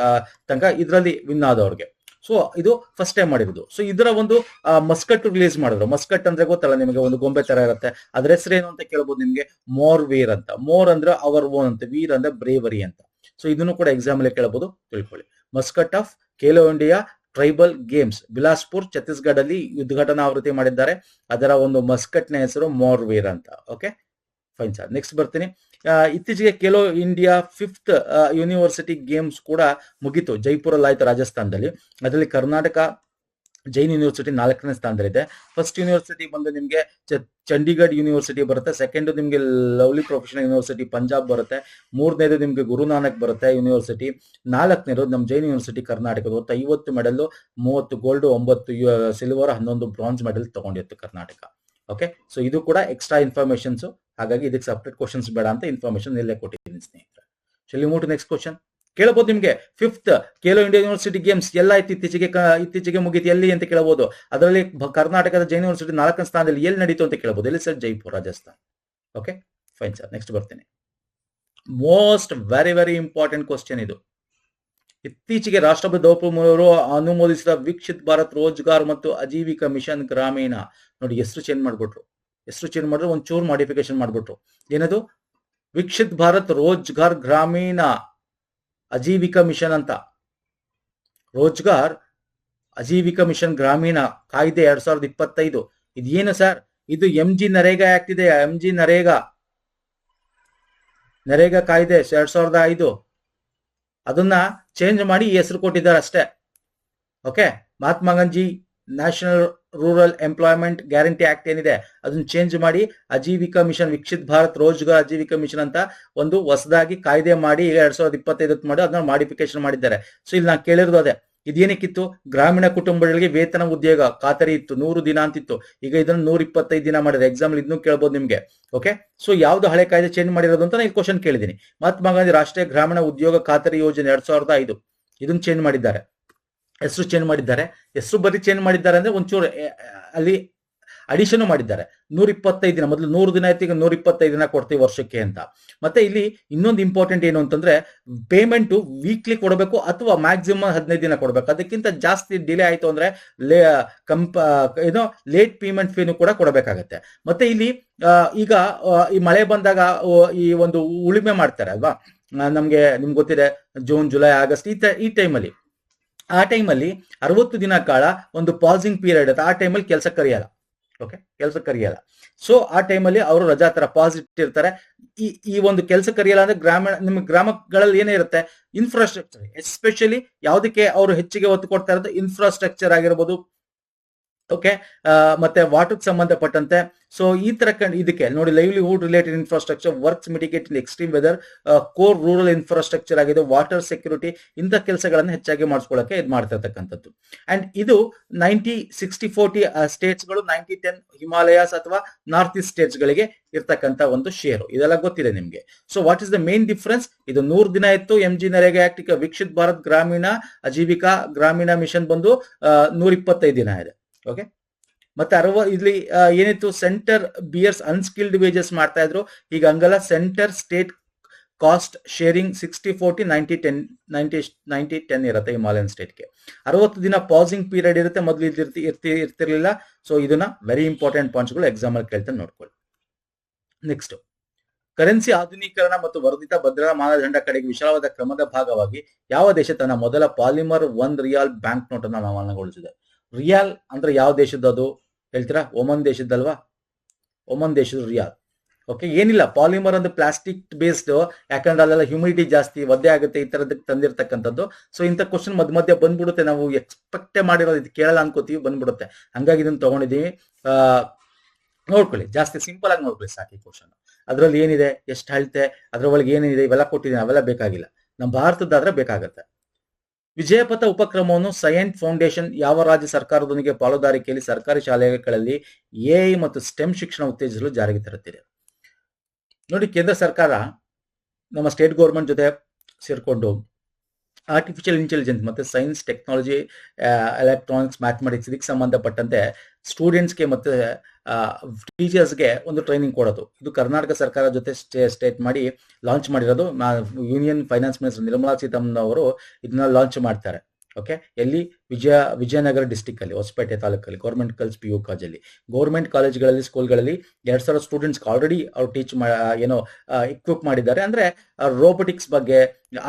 A: ತನಕ ಇದರಲ್ಲಿ ವಿನ್ ಆದವ್ರಿಗೆ. ಸೊ ಇದು ಫಸ್ಟ್ ಟೈಮ್ ಮಾಡಿರೋದು. ಸೊ ಇದರ ಒಂದು ಮಸ್ಕಟ್ ರಿಲೀಸ್ ಮಾಡಿದ್ರು. ಮಸ್ಕಟ್ ಅಂದ್ರೆ ಗೊತ್ತಲ್ಲ ನಿಮಗೆ, ಒಂದು ಗೊಂಬೆ ತರ ಇರುತ್ತೆ. ಅದ್ರ ಹೆಸರು ಏನು ಅಂತ ಕೇಳ್ಬೋದು ನಿಮ್ಗೆ? ಮೋರ್ ವೀರ್ ಅಂತ. ಮೋರ್ ಅಂದ್ರೆ ಅವರ್ ಓನ್ ಅಂತ, ವೀರ್ ಅಂದ್ರೆ ಬ್ರೇವರಿ ಅಂತ. ಸೊ ಇದನ್ನು ಕೂಡ ಎಕ್ಸಾಮ್ ಅಲ್ಲಿ ಕೇಳಬಹುದು, ತಿಳ್ಕೊಳ್ಳಿ. Muscat of Khelo India tribal games Bilaspur Chhattisgarh ಅಲ್ಲಿ ಉದ್ಘಾಟನಾ ಆವೃತ್ತಿ ಮಾಡಿದ್ದಾರೆ. ಅದರ ಒಂದು ಮಸ್ಕಟ್ ನ ಹೆಸರು ಮೋರ್ ವೀರ್ ಅಂತ. Okay, fine sir. ನೆಕ್ಸ್ಟ್ ಬರ್ತೀನಿ. ಇತ್ತೀಚೆಗೆ Khelo India 5th university games ಕೂಡ ಮುಗಿತು. ಜೈಪುರಲ್ಲಿ ಆಯ್ತು, ರಾಜಸ್ಥಾನದಲ್ಲಿ. ಅದರಲ್ಲಿ ಕರ್ನಾಟಕ ಜೈನ್ ಯೂನಿವರ್ಸಿಟಿ 4ನೇ ಸ್ಥಾನದಲ್ಲಿದೆ. ಫಸ್ಟ್ ಯೂನಿವರ್ಸಿಟಿ ಬಂದು ನಿಮ್ಗೆ ಚಂಡೀಗಢ ಯೂನಿವರ್ಸಿಟಿ ಬರುತ್ತೆ. ಸೆಕೆಂಡ್ ನಿಮ್ಗೆ ಲವ್ಲಿ ಪ್ರೊಫೆಷನಲ್ ಯೂನಿವರ್ಸಿಟಿ ಪಂಜಾಬ್ ಬರುತ್ತೆ. 3ನೇದು ನಿಮ್ಗೆ ಗುರುನಾನಕ್ ಬರುತ್ತೆ ಯೂನಿವರ್ಸಿಟಿ. 4ನೇದು ನಮ್ ಜೈನ್ ಯೂನಿವರ್ಸಿಟಿ ಕರ್ನಾಟಕದ. 50 medal, 30 gold, 9 silver, 11 bronze medal ತಗೊಂಡಿತ್ತು ಕರ್ನಾಟಕ. ಓಕೆ, ಸೊ ಇದು ಕೂಡ ಎಕ್ಸ್ಟ್ರಾ ಇನ್ಫಾರ್ಮೇಶನ್ಸ್. ಹಾಗಾಗಿ ಇದಕ್ಕೆ ಸಪ್ರೇಟ್ ಕ್ವಶನ್ಸ್ ಬೇಡ ಅಂತ ಇನ್ಫಾರ್ಮೇಶನ್ ಇಲ್ಲೇ ಕೊಟ್ಟಿದ್ದೀನಿ ಸ್ನೇಹಿತರೆ. Shall we move to next question? ಕೇಳಬಹುದು ನಿಮ್ಗೆ. 5th Khelo India university games ಎಲ್ಲ ಆಯ್ತು, ಇತ್ತೀಚೆಗೆ ಮುಗಿತು. ಎಲ್ಲಿ ಅಂತ ಕೇಳಬಹುದು. ಅದರಲ್ಲಿ ಕರ್ನಾಟಕದ ಜೈನ್ ಯೂನಿವರ್ಸಿಟಿ 4ನೇ ಸ್ಥಾನದಲ್ಲಿ ಎಲ್ಲಿ ನಡೀತು ಅಂತ ಕೇಳಬಹುದು. ಎಲ್ಲಿ sir? Jaipur, Rajasthan. Okay, fine sir. Next ಬರ್ತೀನಿ. ಮೋಸ್ಟ್ ವೆರಿ ಇಂಪಾರ್ಟೆಂಟ್ ಕ್ವಶನ್ ಇದು. ಇತ್ತೀಚೆಗೆ ರಾಷ್ಟ್ರಪತಿ ದ್ರೌಪದಿ ಮುರ್ಮು ಅವರು ಅನುಮೋದಿಸಿದ ವಿಕಸಿತ್ ಭಾರತ್ ರೋಜ್ಗಾರ್ ಮತ್ತು ಆಜೀವಿಕಾ ಮಿಷನ್ ಗ್ರಾಮೀಣ. ನೋಡಿ, ಹೆಸರು ಚೇಂಜ್ ಮಾಡ್ಬಿಟ್ರು. ಒಂಚೂರು ಮಾಡಿಫಿಕೇಶನ್ ಮಾಡ್ಬಿಟ್ರು. ಏನದು? ವಿಕಸಿತ್ ಭಾರತ್ ರೋಜ್ಗಾರ್ ಗ್ರಾಮೀಣ ಆಜೀವಿಕಾ ಮಿಷನ್ ಅಂತ. ರೋಜ್ಗಾರ್ ಆಜೀವಿಕಾ ಮಿಷನ್ ಗ್ರಾಮೀಣ ಕಾಯ್ದೆ 2025. ಇದೇನು ಸರ್? ಇದು MG ನರೇಗಾ ಆಕ್ಟ್ ಇದೆ. MG ನರೇಗಾ ಕಾಯ್ದೆ 2005. ಅದನ್ನ ಚೇಂಜ್ ಮಾಡಿ ಈ ಹೆಸರು ಕೊಟ್ಟಿದ್ದಾರೆ ಅಷ್ಟೇ. Okay, Mahatma Gandhi national rural employment guarantee act ಏನಿದೆ ಅದನ್ನ ಚೇಂಜ್ ಮಾಡಿ ಆಜೀವಿಕಾ ಮಿಷನ್, ವಿಕಸಿತ್ ಭಾರತ್ ರೋಜ್ಗಾರ್ ಆಜೀವಿಕಾ ಮಿಷನ್ ಅಂತ ಒಂದು ಹೊಸದಾಗಿ ಕಾಯ್ದೆ ಮಾಡಿ ಈಗ 2025 ಮಾಡಿ ಅದನ್ನ ಮಾಡಿಫಿಕೇಶನ್ ಮಾಡಿದ್ದಾರೆ. ಸೊ ಇಲ್ಲಿ ನಾನು ಕೇಳಿರೋದು ಅದೇ. ಇದೇನಕ್ಕಿತ್ತು? ಗ್ರಾಮೀಣ ಕುಟುಂಬಗಳಿಗೆ ವೇತನ ಉದ್ಯೋಗ ಖಾತರಿ ಇತ್ತು, 100 ದಿನ ಅಂತಿತ್ತು. ಈಗ ಇದನ್ನು 125 ದಿನ ಮಾಡಿದ್ರೆ. ಎಕ್ಸಾಮ್ ಇದನ್ನು ಕೇಳಬಹುದು ನಿಮ್ಗೆ. ಓಕೆ, ಸೊ ಯಾವ್ದು ಹಳೆ ಕಾಯ್ದೆ ಚೇಂಜ್ ಮಾಡಿರೋದು ಅಂತ ನಾನು ಕ್ವಶನ್ ಕೇಳಿದ್ದೀನಿ. ಮಹಾತ್ಮ ಗಾಂಧಿ ರಾಷ್ಟ್ರೀಯ ಗ್ರಾಮೀಣ ಉದ್ಯೋಗ ಖಾತರಿ ಯೋಜನೆ 2005 ಇದನ್ನು ಚೇಂಜ್ ಮಾಡಿದ್ದಾರೆ. ಹೆಸರು ಚೇಂಜ್ ಮಾಡಿದ್ದಾರೆ. ಹೆಸರು ಬರೀ ಚೇಂಜ್ ಮಾಡಿದ್ದಾರೆ ಅಂದ್ರೆ ಒಂಚೂರು ಅಲ್ಲಿ ಅಡಿಷನ್ ಮಾಡಿದ್ದಾರೆ. 125 ದಿನ, ಮೊದಲು 100 ದಿನ ಆಯ್ತು, ಈಗ 125 ದಿನ ಕೊಡ್ತೀವಿ ವರ್ಷಕ್ಕೆ ಅಂತ. ಮತ್ತೆ ಇಲ್ಲಿ ಇನ್ನೊಂದು ಇಂಪಾರ್ಟೆಂಟ್ ಏನು ಅಂತಂದ್ರೆ, ಪೇಮೆಂಟ್ ವೀಕ್ಲಿ ಕೊಡಬೇಕು ಅಥವಾ ಮ್ಯಾಕ್ಸಿಮಮ್ 15 ದಿನ ಕೊಡಬೇಕು. ಅದಕ್ಕಿಂತ ಜಾಸ್ತಿ ಡಿಲೇ ಆಯ್ತು ಅಂದ್ರೆ ಲೇಟ್ ಪೇಮೆಂಟ್ ಫೀನು ಕೂಡ ಕೊಡಬೇಕಾಗತ್ತೆ. ಮತ್ತೆ ಇಲ್ಲಿ ಈಗ ಈ ಮಳೆ ಬಂದಾಗ ಈ ಒಂದು ಉಳುಮೆ ಮಾಡ್ತಾರೆ ಅಲ್ವಾ? ನಿಮ್ಗೆ ಗೊತ್ತಿದೆ, ಜೂನ್, ಜುಲೈ, ಆಗಸ್ಟ್ ಈ ಟೈಮಲ್ಲಿ, ಆ ಟೈಮಲ್ಲಿ 60 ದಿನ ಕಾಲ ಒಂದು ಪಾಸಿಂಗ್ ಪೀರಿಯಡ್ ಇರುತ್ತೆ. ಆ ಟೈಮಲ್ಲಿ ಕೆಲಸ ಕರೆಯಲ್ಲ. ಓಕೆ, ಕೆಲಸ ಕರೆಯಲ್ಲ. ಸೊ ಆ ಟೈಮಲ್ಲಿ ಅವರು ರಜಾ ತರ ಪಾಸ್ ಇಟ್ಟಿರ್ತಾರೆ. ಈ ಒಂದು ಕೆಲಸ ಕರೆಯಲ್ಲ ಅಂದ್ರೆ ನಿಮ್ಮ ಗ್ರಾಮಗಳಲ್ಲಿ ಏನೇ ಇರುತ್ತೆ, ಇನ್ಫ್ರಾಸ್ಟ್ರಕ್ಚರ್, ಎಸ್ಪೆಷಲಿ ಯಾವುದಕ್ಕೆ ಅವರು ಹೆಚ್ಚಿಗೆ ಒತ್ತು ಕೊಡ್ತಾ ಇರೋದು ಇನ್ಫ್ರಾಸ್ಟ್ರಕ್ಚರ್ ಆಗಿರ್ಬೋದು. ಓಕೆ, ಮತ್ತೆ ವಾಟರ್ಗೆ ಸಂಬಂಧಪಟ್ಟಂತೆ. ಸೊ ಈ ತರ ಇದಕ್ಕೆ ನೋಡಿ, livelihood related infrastructure, works mitigate in extreme weather, core rural infrastructure ಆಗಿದೆ, ವಾಟರ್ ಸೆಕ್ಯೂರಿಟಿ, ಇಂಥ ಕೆಲಸಗಳನ್ನು ಹೆಚ್ಚಾಗಿ ಮಾಡಿಸ್ಕೊಳ್ಳೋಕೆ ಇದು ಮಾಡ್ತಾ ಇರ್ತಕ್ಕಂಥದ್ದು. ಅಂಡ್ ಇದು 90-60-40 ಸ್ಟೇಟ್ಸ್ಗಳು, 90-10 ಹಿಮಾಲಯಾಸ್ ಅಥವಾ ನಾರ್ತ್ ಈಸ್ಟ್ ಸ್ಟೇಟ್ಸ್ ಗಳಿಗೆ ಇರ್ತಕ್ಕಂಥ ಒಂದು ಶೇರು. ಇದೆಲ್ಲ ಗೊತ್ತಿದೆ ನಿಮ್ಗೆ. So what is the main difference? ಇದು 100 ದಿನ ಇತ್ತು MG ನರೇಗಾ ಆಕ್ಟ್. ವಿಕಸಿತ್ ಭಾರತ್ ಗ್ರಾಮೀಣ ಆಜೀವಿಕಾ ಗ್ರಾಮೀಣ ಮಿಷನ್ ಬಂದು 125 ದಿನ ಇದೆ. ಓಕೆ, ಮತ್ತೆ ಇಲ್ಲಿ ಏನಿತ್ತು, ಸೆಂಟರ್ ಬಿಯರ್ಸ್ ಅನ್ಸ್ಕಿಲ್ಡ್ ವೇಜಸ್ ಮಾಡ್ತಾ ಇದ್ರು. ಈಗ ಹಂಗಲ್ಲ, ಸೆಂಟರ್ ಸ್ಟೇಟ್ ಕಾಸ್ಟ್ ಶೇರಿಂಗ್ 60-40 90-10 ಇರುತ್ತೆ ಹಿಮಾಲಯನ್ ಸ್ಟೇಟ್ಗೆ. 60 ದಿನ ಪಾಸಿಂಗ್ ಪೀರಿಯಡ್ ಇರುತ್ತೆ, ಮೊದಲು ಇರ್ತಿರ್ಲಿಲ್ಲ. ಸೊ ಇದನ್ನ ವೆರಿ ಇಂಪಾರ್ಟೆಂಟ್ ಪಾಯಿಂಟ್ಸ್ಗಳು ಎಕ್ಸಾಮ್ ಅಲ್ಲಿ ಕೇಳ್ತಾನೆ, ನೋಡ್ಕೊಳ್ಳಿ. ನೆಕ್ಸ್ಟ್, ಕರೆನ್ಸಿ ಆಧುನೀಕರಣ ಮತ್ತು ವರ್ಧಿತ ಭದ್ರಾ ಮಾನದಂಡ ಕಡೆಗೆ ವಿಶಾಲವಾದ ಕ್ರಮದ ಭಾಗವಾಗಿ ಯಾವ ದೇಶ ತನ್ನ ಮೊದಲ ಪಾಲಿಮರ್ 1 ರಿಯಾಲ್ ಬ್ಯಾಂಕ್ ನೋಟ್ ಅನ್ನು ಅನಾವರಣಗೊಳಿಸಿದೆ? ರಿಯಾಲ್ ಅಂದ್ರೆ ಯಾವ ದೇಶದ್ದು ಅದು ಹೇಳ್ತೀರಾ? ಒಮನ್ ದೇಶದ್ದಲ್ವಾ? ಒಮನ್ ದೇಶದ ರಿಯಾಲ್. ಓಕೆ, ಏನಿಲ್ಲ, ಪಾಲಿಮರ್ ಅಂದ್ರೆ ಪ್ಲಾಸ್ಟಿಕ್ ಬೇಸ್ಡ್, ಯಾಕಂದ್ರೆ ಅಲ್ಲೆಲ್ಲ ಹ್ಯೂಮಿಡಿಟಿ ಜಾಸ್ತಿ, ಒದ್ದೆ ಆಗುತ್ತೆ, ಈ ತರದಕ್ಕೆ ತಂದಿರ್ತಕ್ಕಂಥದ್ದು. ಸೊ ಇಂಥ ಕ್ವಶನ್ ಮಧ್ಯ ಬಂದ್ಬಿಡುತ್ತೆ, ನಾವು ಎಕ್ಸ್ಪೆಕ್ಟೇ ಮಾಡಿರೋದು ಇದು ಕೇಳಲ್ಲ ಅನ್ಕೋತೀವಿ, ಬಂದ್ಬಿಡುತ್ತೆ. ಹಂಗಾಗಿ ಇದನ್ನ ತಗೊಂಡಿದೀವಿ. ನೋಡ್ಕೊಳ್ಳಿ, ಜಾಸ್ತಿ ಸಿಂಪಲ್ ಆಗಿ ನೋಡ್ಕೊಳ್ಳಿ ಸಾಕು ಈ ಕ್ವಶನ್. ಅದ್ರಲ್ಲಿ ಏನಿದೆ, ಎಷ್ಟು ಅಳತೆ, ಅದ್ರ ಒಳಗೆ ಏನೇನಿದೆ ಇವೆಲ್ಲ ಕೊಟ್ಟಿದ್ದೀನಿ, ಅವೆಲ್ಲ ಬೇಕಾಗಿಲ್ಲ. ನಮ್ಮ ಭಾರತದಾದ್ರೆ ಬೇಕಾಗತ್ತೆ. ವಿಜಯಪಥ ಉಪಕ್ರಮವನ್ನು ಸೈಯಂಟ್ ಫೌಂಡೇಶನ್ ಯಾವ ರಾಜ್ಯ ಸರ್ಕಾರದೊಂದಿಗೆ ಪಾಲುದಾರಿಕೆಯಲ್ಲಿ ಸರ್ಕಾರಿ ಶಾಲೆಗಳಲ್ಲಿ ಎಐ ಮತ್ತು ಸ್ಟೆಮ್ ಶಿಕ್ಷಣ ಉತ್ತೇಜಿಸಲು ಜಾರಿಗೆ ತರುತ್ತಿದೆ? ನೋಡಿ, ಕೇಂದ್ರ ಸರ್ಕಾರ ನಮ್ಮ ಸ್ಟೇಟ್ ಗೌರ್ಮೆಂಟ್ ಜೊತೆ ಸೇರ್ಕೊಂಡು ಆರ್ಟಿಫಿಷಿಯಲ್ ಇಂಟೆಲಿಜೆನ್ಸ್ ಮತ್ತೆ ಸೈನ್ಸ್, ಟೆಕ್ನಾಲಜಿ, ಎಲೆಕ್ಟ್ರಾನಿಕ್ಸ್, ಮ್ಯಾಥಮೆಟಿಕ್ಸ್ ಇದಕ್ಕೆ ಸಂಬಂಧಪಟ್ಟಂತೆ ಸ್ಟೂಡೆಂಟ್ಸ್ಗೆ ಮತ್ತೆ ಟೀಚರ್ಸ್ಗೆ ಒಂದು ಟ್ರೈನಿಂಗ್ ಕೊಡೋದು. ಇದು ಕರ್ನಾಟಕ ಸರ್ಕಾರ ಜೊತೆ ಸ್ಟೇಟ್ ಮಾಡಿ ಲಾಂಚ್ ಮಾಡಿರೋದು. Union finance minister Nirmala Sitharaman ಅವರು ಇದನ್ನ ಲಾಂಚ್ ಮಾಡ್ತಾರೆ. ಓಕೆ, ಎಲ್ಲಿ? ವಿಜಯನಗರ ಡಿಸ್ಟಿಕ್ ಅಲ್ಲಿ, ಹೊಸಪೇಟೆ ತಾಲೂಕಲ್ಲಿ, ಗೌರ್ಮೆಂಟ್ ಗರ್ಲ್ಸ್ PU ಕಾಲೇಜಲ್ಲಿ, ಗೌರ್ಮೆಂಟ್ ಕಾಲೇಜ್ಗಳಲ್ಲಿ, ಸ್ಕೂಲ್ಗಳಲ್ಲಿ 2000 ಸ್ಟೂಡೆಂಟ್ಸ್ ಆಲ್ರೆಡಿ ಅವ್ರು ಟೀಚ್ ಇಕ್ವಿಪ್ ಮಾಡಿದ್ದಾರೆ. ಅಂದ್ರೆ ರೋಬೋಟಿಕ್ಸ್ ಬಗ್ಗೆ,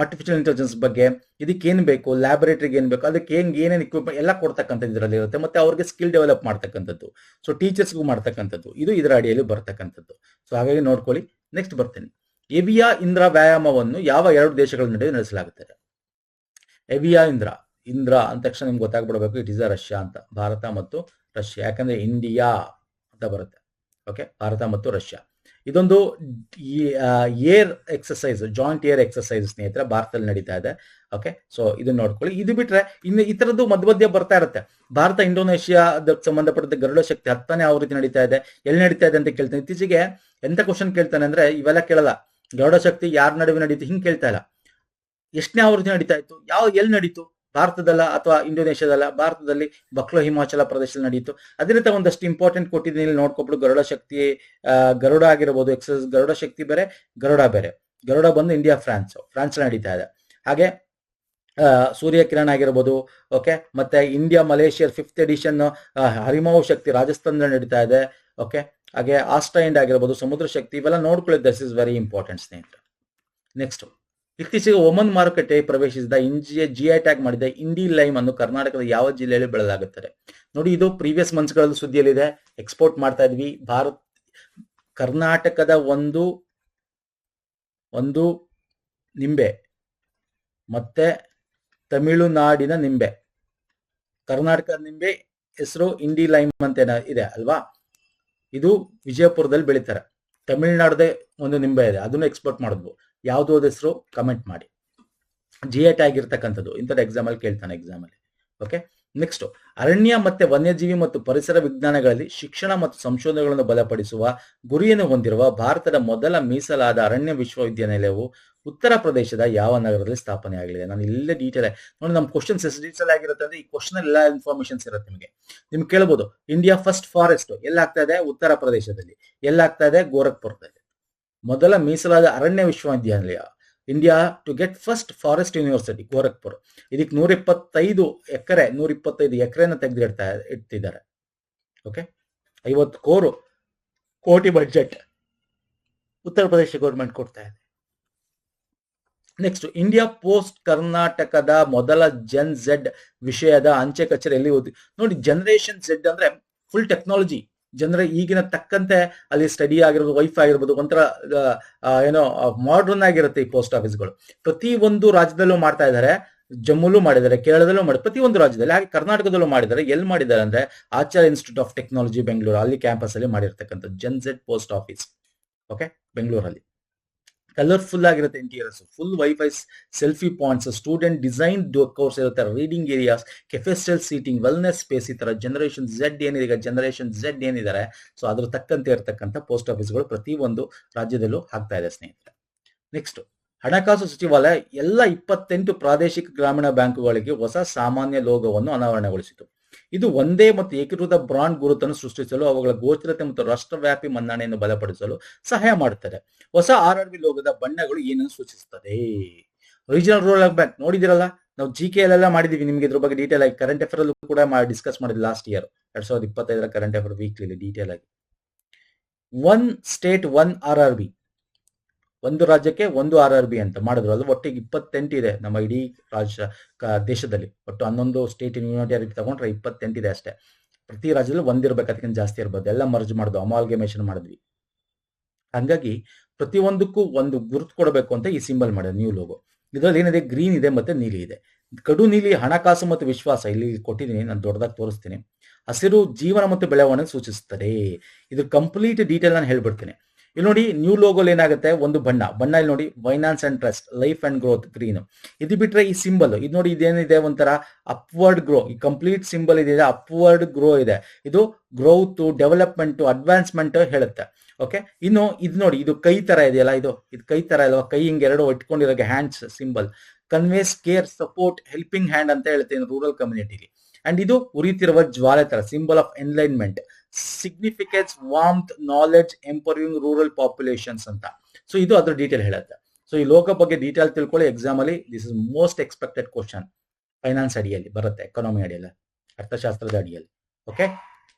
A: ಆರ್ಟಿಫಿಷಿಯಲ್ ಇಂಟೆಲಿಜೆನ್ಸ್ ಬಗ್ಗೆ, ಇದಕ್ಕೆ ಏನ್ ಬೇಕು, ಲ್ಯಾಬೊರೇಟರಿಗೆ ಏನ್ ಬೇಕು, ಅದಕ್ಕೆ ಏನೇನು ಇಕ್ವಿಪ್ಮೆಂಟ್ ಎಲ್ಲ ಕೊಡ್ತಕ್ಕಂಥದ್ದು ಇದರಲ್ಲಿ ಇರುತ್ತೆ. ಮತ್ತೆ ಅವ್ರಿಗೆ ಸ್ಕಿಲ್ ಡೆವಲಪ್ ಮಾಡ್ತಕ್ಕಂಥದ್ದು, ಸೊ ಟೀಚರ್ಸ್ಗೂ ಮಾಡ್ತಕ್ಕಂಥದ್ದು, ಇದು ಇದರ ಅಡಿಯಲ್ಲಿ ಬರ್ತಕ್ಕಂಥದ್ದು. ಸೊ ಹಾಗಾಗಿ ನೋಡ್ಕೊಳ್ಳಿ. ನೆಕ್ಸ್ಟ್ ಬರ್ತೇನೆ. ಎವಿಯಾ ಇಂದ್ರ ವ್ಯಾಯಾಮವನ್ನು ಯಾವ 2 ದೇಶಗಳ ನಡುವೆ ನಡೆಸಲಾಗುತ್ತದೆ? ಎವಿಯಾ ಇಂದ್ರ ಅಂದ ತಕ್ಷಣ ನಿಮ್ಗೆ ಗೊತ್ತಾಗ್ಬಿಡ್ಬೇಕು, ಇಟ್ ಇಸ್ ಅ ರಷ್ಯಾ ಅಂತ. ಭಾರತ ಮತ್ತು ರಷ್ಯಾ, ಯಾಕಂದ್ರೆ ಇಂಡಿಯಾ ಅಂತ ಬರುತ್ತೆ. ಓಕೆ, ಭಾರತ ಮತ್ತು ರಷ್ಯಾ. ಇದೊಂದು air exercise, joint air exercise ಸ್ನೇಹಿತರೆ, ಭಾರತದಲ್ಲಿ ನಡೀತಾ ಇದೆ. ಓಕೆ, ಸೊ ಇದನ್ನ ನೋಡ್ಕೊಳ್ಳಿ. ಇದು ಬಿಟ್ರೆ ಇನ್ನು ಈ ತರದ್ದು ಮಧ್ಯ ಬರ್ತಾ ಇರುತ್ತೆ. ಭಾರತ ಇಂಡೋನೇಷಿಯಾದ ಸಂಬಂಧಪಟ್ಟಂತೆ ಗರುಡ ಶಕ್ತಿ 10ನೇ ಆವೃತ್ತಿ ನಡೀತಾ ಇದೆ. ಎಲ್ಲಿ ನಡೀತಾ ಇದೆ ಅಂತ ಕೇಳ್ತಾನೆ. ಇತ್ತೀಚೆಗೆ ಎಂತ ಕ್ವಶನ್ ಕೇಳ್ತಾನೆ ಅಂದ್ರೆ, ಇವೆಲ್ಲ ಕೇಳಲ್ಲ. ಗರುಡ ಶಕ್ತಿ ಯಾರ ನಡುವೆ ನಡೀತು ಹಿಂಗ್ ಕೇಳ್ತಾ ಇಲ್ಲ. ಎಷ್ಟನೇ ಆವೃತ್ತಿ ನಡೀತಾ ಇತ್ತು, ಎಲ್ಲಿ ನಡೀತು, ಭಾರತದಲ್ಲ ಅಥವಾ ಇಂಡೋನೇಷ್ಯಾದಲ್ಲ, ಭಾರತದಲ್ಲಿ ಬಕ್ಲೋ ಹಿಮಾಚಲ ಪ್ರದೇಶದಲ್ಲಿ ನಡೀತು. ಅದೇ ರೀತಿ ಒಂದಷ್ಟು ಇಂಪಾರ್ಟೆಂಟ್ ಕೊಟ್ಟಿದ್ದೀನಿ, ಇಲ್ಲಿ ನೋಡ್ಕೊಬಿಟ್ಟು. ಗರುಡ ಶಕ್ತಿ, ಗರುಡ ಆಗಿರ್ಬೋದು, ಎಕ್ಸಸ್ ಗರುಡ ಶಕ್ತಿ ಬೇರೆ, ಗರುಡ ಬೇರೆ. ಗರುಡ ಬಂದು ಇಂಡಿಯಾ, ಫ್ರಾನ್ಸ್ ನಡೀತಾ ಇದೆ. ಹಾಗೆ ಸೂರ್ಯ ಕಿರಣ್ ಆಗಿರ್ಬೋದು. ಓಕೆ, ಮತ್ತೆ ಇಂಡಿಯಾ ಮಲೇಷಿಯಾ 5th ಎಡಿಷನ್ ಹರಿಮಾವು ಶಕ್ತಿ ರಾಜಸ್ಥಾನದಲ್ಲಿ ನಡೀತಾ ಇದೆ. ಓಕೆ, ಹಾಗೆ ಆಸ್ಟ್ರೈಂಡ್ ಆಗಿರ್ಬೋದು, ಸಮುದ್ರ ಶಕ್ತಿ, ಇವೆಲ್ಲ ನೋಡ್ಕೊಳ್ಳಿ. ದಿಸ್ ಇಸ್ ವೆರಿ ಇಂಪಾರ್ಟೆಂಟ್ ಸ್ನೇಹಿತರೆ. ನೆಕ್ಸ್ಟ್, ಇತ್ತೀಚೆಗೆ ಒಮನ್ ಮಾರುಕಟ್ಟೆ ಪ್ರವೇಶಿಸಿದ GI ಟ್ಯಾಗ್ ಮಾಡಿದ ಇಂಡಿ ಲೈಮ್ ಅನ್ನು ಕರ್ನಾಟಕದ ಯಾವ ಜಿಲ್ಲೆಯಲ್ಲಿ ಬೆಳೆಯಲಾಗುತ್ತದೆ? ನೋಡಿ, ಇದು ಪ್ರೀವಿಯಸ್ ಮಂತ್ಸ್ಗಳಲ್ಲಿ ಸುದ್ದಿಯಲ್ಲಿದೆ. ಎಕ್ಸ್ಪೋರ್ಟ್ ಮಾಡ್ತಾ ಇದ್ವಿ. ಕರ್ನಾಟಕದ ಒಂದು ನಿಂಬೆ ಮತ್ತೆ ತಮಿಳುನಾಡಿನ ನಿಂಬೆ. ಕರ್ನಾಟಕದ ನಿಂಬೆ ಹೆಸರು ಇಂಡಿ ಲೈಮ್ ಅಂತ ಇದೆ ಅಲ್ವಾ? ಇದು ವಿಜಯಪುರದಲ್ಲಿ ಬೆಳೀತಾರೆ. ತಮಿಳುನಾಡದ ಒಂದು ನಿಂಬೆ ಇದೆ, ಅದನ್ನು ಎಕ್ಸ್ಪೋರ್ಟ್ ಮಾಡಿದ್ವು. ಯಾವ್ದು ಹೆಸರು ಕಮೆಂಟ್ ಮಾಡಿ. GI ಟ್ಯಾಗ್ ಇರ್ತಕ್ಕಂಥದ್ದು ಇಂಥದ್ದು ಎಕ್ಸಾಮ್ ಅಲ್ಲಿ ಕೇಳ್ತಾನೆ, ಎಕ್ಸಾಮ್ ಅಲ್ಲಿ. ಓಕೆ, ನೆಕ್ಸ್ಟ್, ಅರಣ್ಯ ಮತ್ತೆ ವನ್ಯಜೀವಿ ಮತ್ತು ಪರಿಸರ ವಿಜ್ಞಾನಗಳಲ್ಲಿ ಶಿಕ್ಷಣ ಮತ್ತು ಸಂಶೋಧನೆಗಳನ್ನು ಬಲಪಡಿಸುವ ಗುರಿಯನ್ನು ಹೊಂದಿರುವ ಭಾರತದ ಮೊದಲ ಮೀಸಲಾದ ಅರಣ್ಯ ವಿಶ್ವವಿದ್ಯಾನಿಲಯವು ಉತ್ತರ ಪ್ರದೇಶದ ಯಾವ ನಗರದಲ್ಲಿ ಸ್ಥಾಪನೆ ಆಗಲಿದೆ? ನಾನು ಇಲ್ಲೇ ಡೀಟೇಲ್ ನೋಡಿ, ನಮ್ಮ ಕ್ವಶನ್ಸ್ ಎಷ್ಟು ಡೀಟೇಲ್ ಆಗಿರುತ್ತೆ ಅಂದ್ರೆ ಈ ಕ್ವಶನ್ ಎಲ್ಲ ಇನ್ಫಾರ್ಮೇಶನ್ಸ್ ಇರುತ್ತೆ ನಿಮ್ಗೆ ಕೇಳಬಹುದು. ಇಂಡಿಯಾ ಫಸ್ಟ್ ಫಾರೆಸ್ಟ್ ಎಲ್ಲಾಗ್ತಾ ಇದೆ? ಉತ್ತರ ಪ್ರದೇಶದಲ್ಲಿ. ಎಲ್ಲಾಗ್ತಾ ಇದೆ? ಗೋರಖ್ಪುರದಲ್ಲಿ. ಮೊದಲ ಮೀಸಲಾದ ಅರಣ್ಯ ವಿಶ್ವವಿದ್ಯಾನಿಲಯ India to get first forest university, Gorakhpur. ಇದಕ್ಕೆ 125 ಎಕರೆನ ಇಟ್ಟಿದ್ದಾರೆ. ಓಕೆ, 50 ಕೋಟಿ ಬಡ್ಜೆಟ್ ಉತ್ತರ ಪ್ರದೇಶ ಗೌರ್ಮೆಂಟ್ ಕೊಡ್ತಾ ಇದೆ. ನೆಕ್ಸ್ಟ್, ಇಂಡಿಯಾ ಪೋಸ್ಟ್ ಕರ್ನಾಟಕದ ಮೊದಲ ಜನ್ ಝೆಡ್ ವಿಷಯದ ಅಂಚೆ ಕಚೇರಿಯಲ್ಲಿ ನೋಡಿ, ಜನರೇಷನ್ ಝೆಡ್ ಅಂದ್ರೆ ಫುಲ್ ಟೆಕ್ನಾಲಜಿ. ಜನರ ಈಗಿನ ತಕ್ಕಂತೆ ಅಲ್ಲಿ ಸ್ಟಡಿ ಆಗಿರ್ಬೋದು, ವೈಫೈ ಆಗಿರ್ಬೋದು, ಒಂಥರ ಮಾಡರ್ನ್ ಆಗಿರುತ್ತೆ ಈ ಪೋಸ್ಟ್ ಆಫೀಸ್ಗಳು. ಪ್ರತಿ ಒಂದು ರಾಜ್ಯದಲ್ಲೂ ಮಾಡ್ತಾ ಇದ್ದಾರೆ. ಜಮ್ಮುಲೂ ಮಾಡಿದ್ದಾರೆ, ಕೇರಳದಲ್ಲೂ ಮಾಡಿ, ಪ್ರತಿಯೊಂದು ರಾಜ್ಯದಲ್ಲಿ. ಹಾಗೆ ಕರ್ನಾಟಕದಲ್ಲೂ ಮಾಡಿದ್ದಾರೆ. ಎಲ್ಲಿ ಮಾಡಿದ್ದಾರೆ ಅಂದ್ರೆ Acharya institute of technology Bengaluru, ಅಲ್ಲಿ ಕ್ಯಾಂಪಸ್ ಅಲ್ಲಿ ಮಾಡಿರ್ತಕ್ಕಂಥ gen Z post office. Okay, ಬೆಂಗಳೂರಲ್ಲಿ. ಕಲರ್ಫುಲ್ ಆಗಿರುತ್ತೆ interiors, full wifi, selfie points, student design course ಇರುತ್ತೆ, reading areas, cafe style seating, wellness space, ಈ ತರ ಜನರೇಷನ್ ಝೆಡ್ ಏನಿದ್ದಾರೆ ಸೊ ಅದ್ರ ತಕ್ಕಂತೆ ಇರತಕ್ಕಂಥ ಪೋಸ್ಟ್ ಆಫೀಸ್ಗಳು ಪ್ರತಿ ಒಂದು ರಾಜ್ಯದಲ್ಲೂ ಆಗ್ತಾ ಇದೆ ಸ್ನೇಹಿತರೆ. ನೆಕ್ಸ್ಟ್, ಹಣಕಾಸು ಸಚಿವಾಲಯ ಎಲ್ಲ 28 ಪ್ರಾದೇಶಿಕ ಗ್ರಾಮೀಣ ಬ್ಯಾಂಕುಗಳಿಗೆ ಹೊಸ ಸಾಮಾನ್ಯ ಲೋಗೋವನ್ನು ಅನಾವರಣಗೊಳಿಸಿತು. ಇದು ಒಂದೇ ಮತ್ತು ಏಕೀಕೃತ ಬ್ರಾಂಡ್ ಗುರುತನ್ನು ಸೃಷ್ಟಿಸಲು, ಅವುಗಳ ಗೋಚರತೆ ಮತ್ತು ರಾಷ್ಟ್ರವ್ಯಾಪಿ ಮನ್ನಣೆಯನ್ನು ಬಲಪಡಿಸಲು ಸಹಾಯ ಮಾಡುತ್ತದೆ. ಹೊಸ RRB ಲೋಗೋದ ಬಣ್ಣಗಳು ಏನನ್ನು ಸೂಚಿಸುತ್ತದೆ? ರೀಜನಲ್ ರೂರಲ್ ಬ್ಯಾಂಕ್ ನೋಡಿದಿರಲ್ಲ, ನಾವು GK ಎಲ್ಲ ಮಾಡಿದೀವಿ. ನಿಮ್ಗೆ ಇದ್ರ ಬಗ್ಗೆ ಡೀಟೇಲ್ ಆಗಿ ಕರೆಂಟ್ ಅಫೇರ್ ಅಲ್ಲೂ ಕೂಡ ಡಿಸ್ಕಸ್ ಮಾಡಿದ್ವಿ last year 2025 current affair weekly detail ಆಗಿ. 1 ಸ್ಟೇಟ್ 1 RRB ಒಂದು ರಾಜ್ಯಕ್ಕೆ ಒಂದು RRB ಅಂತ ಮಾಡಿದ್ರು. ಅದು ಒಟ್ಟಿಗೆ 28 ಇದೆ ನಮ್ಮ ಇಡೀ ದೇಶದಲ್ಲಿ. ಒಟ್ಟು 11 ಸ್ಟೇಟ್ ಯೂನಿಯನ್ ಟೆರಿಟರಿ ತಗೊಂಡ್ರೆ 28 ಇದೆ ಅಷ್ಟೇ. ಪ್ರತಿ ರಾಜ್ಯದಲ್ಲಿ ಒಂದಿರ್ಬೇಕು, ಅದಕ್ಕಿಂತ ಜಾಸ್ತಿ ಇರ್ಬೋದು. ಎಲ್ಲ ಮರ್ಜ್ ಮಾಡಿದ್ವು, ಅಮಾಲ್ಗಮೇಷನ್ ಮಾಡಿದ್ವಿ. ಹಂಗಾಗಿ ಪ್ರತಿಯೊಂದಕ್ಕೂ ಒಂದು ಗುರುತು ಕೊಡಬೇಕು ಅಂತ ಈ ಸಿಂಬಲ್ ಮಾಡಿದೆ, ನ್ಯೂ ಲೋಗೋ. ಇದರಲ್ಲಿ ಏನಿದೆ, ಗ್ರೀನ್ ಇದೆ ಮತ್ತೆ ನೀಲಿ ಇದೆ. ಕಡು ನೀಲಿ ಹಣಕಾಸು ಮತ್ತು ವಿಶ್ವಾಸ, ಇಲ್ಲಿ ಕೊಟ್ಟಿದ್ದೀನಿ, ನಾನು ದೊಡ್ಡದಾಗಿ ತೋರಿಸ್ತೀನಿ. ಹಸಿರು ಜೀವನ ಮತ್ತು ಬೆಳವಣಿಗೆ ಸೂಚಿಸುತ್ತದೆ. ಇದು ಕಂಪ್ಲೀಟ್ ಡೀಟೇಲ್ ನಾನು ಹೇಳ್ಬಿಡ್ತೀನಿ. ಇಲ್ಲಿ ನೋಡಿ, ನ್ಯೂ ಲೋಗೋಲಿ ಏನಾಗುತ್ತೆ, ಒಂದು ಬಣ್ಣ ಇಲ್ಲಿ ನೋಡಿ, finance and trust, life and growth, green. ಇದು ಬಿಟ್ರೆ ಈ ಸಿಂಬಲ್ ಇದು ನೋಡಿ, ಇದೇನಿದೆ, ಒಂಥರ ಅಪ್ವರ್ಡ್ ಗ್ರೋ. ಈ ಕಂಪ್ಲೀಟ್ ಸಿಂಬಲ್ ಇದೆ, ಅಪ್ವರ್ಡ್ ಗ್ರೋ ಇದೆ. ಇದು ಗ್ರೋತ್, ಡೆವಲಪ್ಮೆಂಟ್, ಅಡ್ವಾನ್ಸ್ಮೆಂಟ್ ಹೇಳುತ್ತೆ. ಓಕೆ, ಇನ್ನು ಇದು ನೋಡಿ, ಇದು ಕೈ ತರ ಇದೆಯಲ್ಲ, ಇದು ಕೈ ತರ ಅಲ್ವಾ, ಕೈ ಹಿಂಗೆ ಎರಡು ಇಟ್ಕೊಂಡಿರೋ hands symbol. Conveys care, support, helping hand ಅಂತ ಹೇಳ್ತೀನಿ ರೂರಲ್ ಕಮ್ಯುನಿಟಿಲಿ. ಅಂಡ್ ಇದು ಉರಿತಿರುವ ಜ್ವಾಲೆ ತರ, symbol of enlightenment, significance, warmth, knowledge, empowering rural populations ಅಂತ. ಸೊ ಇದು ಅದ್ರ ಡೀಟೇಲ್ ಹೇಳುತ್ತೆ. ಸೊ ಈ ಲೋಗೋ ಬಗ್ಗೆ ಡೀಟೇಲ್ ತಿಳ್ಕೊಳ್ಳಿ ಎಕ್ಸಾಮ್ ಅಲ್ಲಿ. This is most expected question. Finance ಅಡಿಯಲ್ಲಿ ಬರುತ್ತೆ, ಎಕಾನಮಿ ಅಡಿಯಲ್ಲಿ, ಅರ್ಥಶಾಸ್ತ್ರದ ಅಡಿಯಲ್ಲಿ. ಓಕೆ,